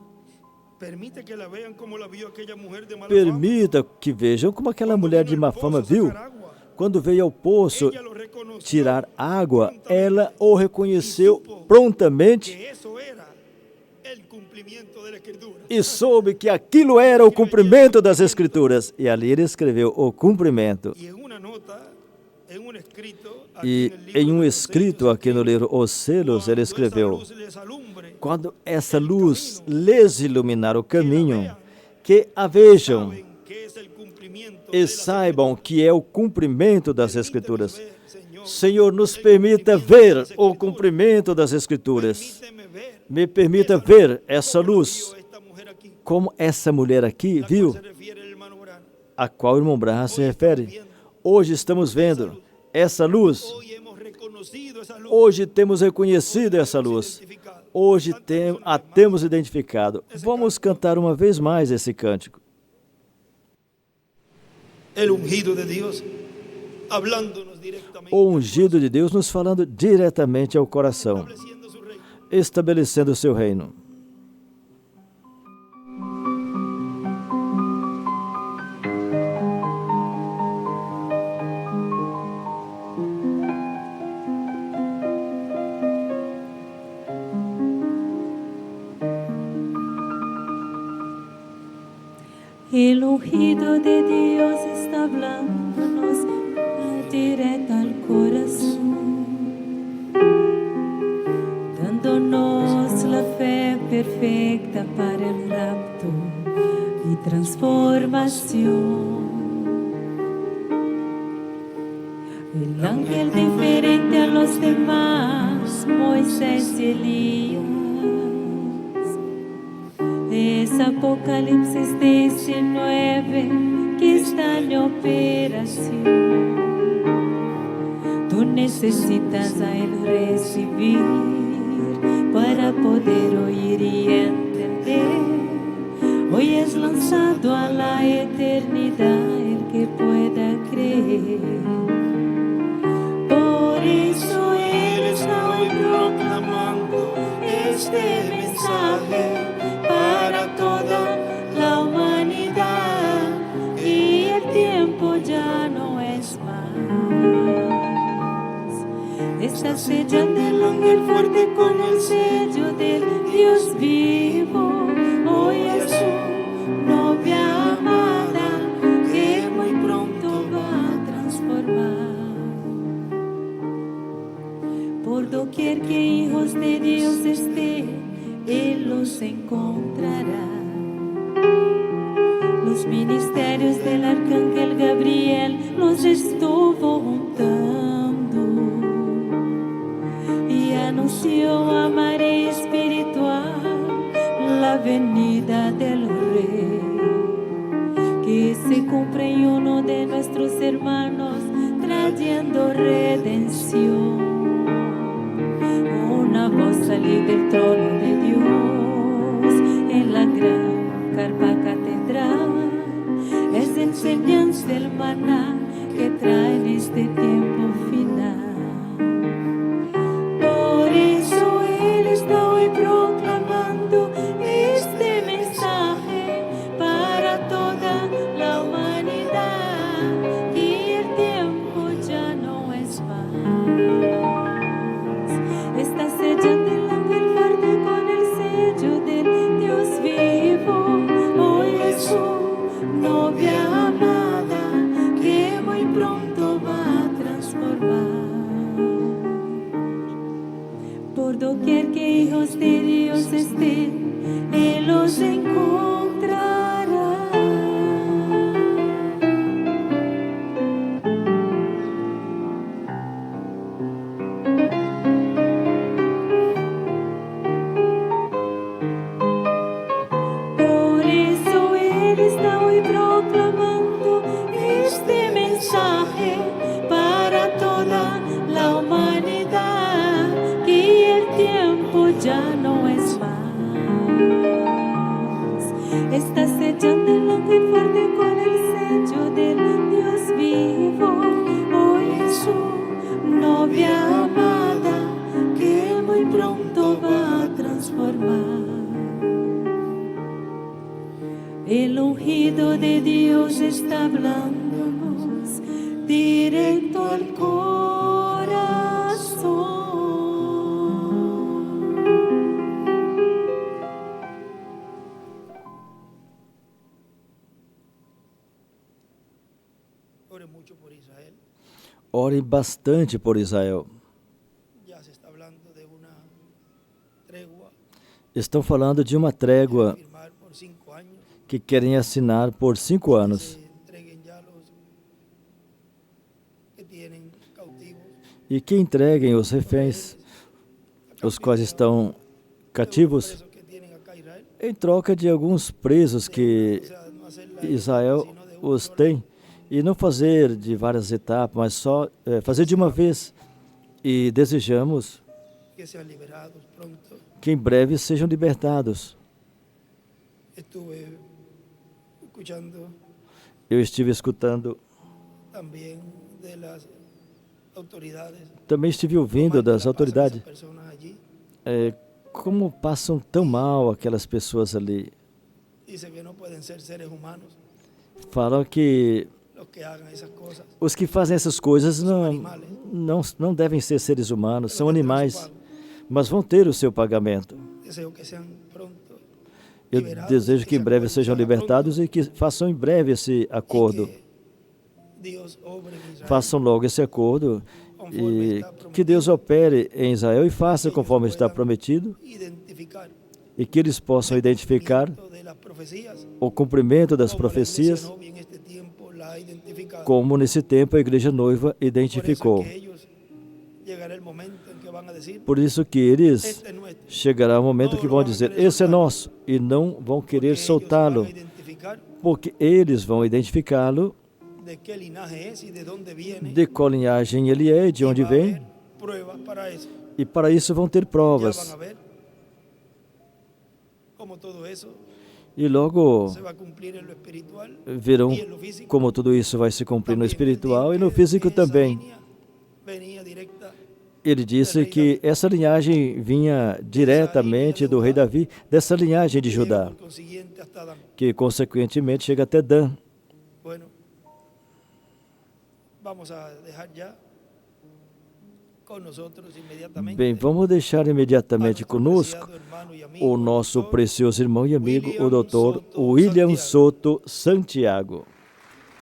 Permite que la vean como la vio aquella mujer de mala Permita que vejam como aquela mulher de má fama viu. Quando veio ao poço fama. Ella lo reconoció tirar água, ela o reconheceu prontamente que eso era el cumplimiento de la escritura. e soube que aquilo era o cumprimento das Escrituras. E ali ele escreveu o cumprimento. Y en una nota, en un escrito, E em um escrito aqui no livro Os Selos, ele escreveu: quando essa luz lhes iluminar o caminho, que a vejam e saibam que é o cumprimento das Escrituras. Senhor, nos permita ver o cumprimento das Escrituras. Me permita ver essa luz, como essa mulher aqui viu, a qual o irmão Branham se refere. Hoje estamos vendo essa luz. Hoje temos reconhecido essa luz. Hoje a temos identificado. Vamos cantar uma vez mais esse cântico. El ungido de Dios, hablándonos directamente, O ungido de Deus nos falando diretamente ao coração, estableciendo su reino. estabelecendo o seu reino. El ungido de Dios está hablándonos directamente salvación. El ángel diferente a los demás, Moisés y Elías. Es Apocalipsis 19 que está en operación. Tú necesitas a Él recibir para poder oír y entender. Hoy es lanzado a la eternidad el que pueda creer. Por eso Él está hoy proclamando este mensaje para toda la humanidad, y el tiempo ya no es más. Está sellando el ángel fuerte con el sello del Dios vivo. Hoy es su novia amada que muy pronto va a transformar. Por doquier que hijos de Dios estén, Él los encontrará. Los ministerios del arcángel Gabriel los estuvo juntando y anunció a María espiritual la venida del Rey, que se cumple en uno de nuestros hermanos trayendo redención. Una voz salió del trono de Dios en la gran carpa catedral. Es enseñanza el maná que trae en este tiempo final. Por eso Él está hoy proclamando este mensaje para toda la humanidad, y el tiempo ya no es más. Está sellando el ángel fuerte con el sello del Dios vivo. Hoy es su novia amada que muy pronto va a transformar. Por doquier que hijos de Dios estén, Él los encontrará. Por eso Él está hoy proclamando este mensaje para toda la humanidad, y el tiempo ya no es más. Está sellando el ángel fuerte con el sello del Dios vivo. Hoy es su novia amada que muy pronto va a transformar. El ungido de Dios está hablándonos directo al corazón. Ore mucho por Israel. Ore bastante por Israel. Ya se está hablando de una tregua Estão falando de uma trégua firmar por 5 años. que querem assinar por 5 anos. Se entreguen ya los que tienen cautivos. E que entreguem os reféns, os quais estão cativos, Presos que tienen acá Israel. em troca de alguns presos que O sea, no hacer la Israel sino de una os sola. tem. E não fazer de várias etapas, mas só fazer de uma vez. E desejamos Que sean liberados pronto. que em breve sejam libertados. Estuve escuchando Eu estive escutando, también de las autoridades. também estive ouvindo cómo das la pasan autoridades, esas personas allí. como passam tão mal aquelas pessoas ali. Dice que no pueden ser seres humanos Falam que los que hagan esas cosas. os que fazem essas coisas não devem ser seres humanos, são animais, mas vão ter o seu pagamento. Deseo que sean pronto Eu liberados, desejo que em se breve acuerden sejam pronto, libertados e que façam em breve esse y acordo. que Dios obre en Israel Façam logo esse acordo conforme e está prometido, que Deus opere em Israel e faça conforme está prometido identificar e que eles possam identificar de o cumprimento das profecias, como nesse tempo a igreja noiva identificou. Por isso que eles chegará o momento que vão dizer, esse é nosso, e não vão querer soltá-lo, porque eles vão identificá-lo de qual linhagem ele é e de onde vem, e para isso vão ter provas. E logo verão como tudo isso vai se cumprir no espiritual e no físico também. Ele disse que essa linhagem vinha diretamente do rei Davi, dessa linhagem de Judá, que consequentemente chega até Dan. Bem, vamos deixar imediatamente conosco o nosso precioso irmão e amigo, o Dr. William Soto Santiago.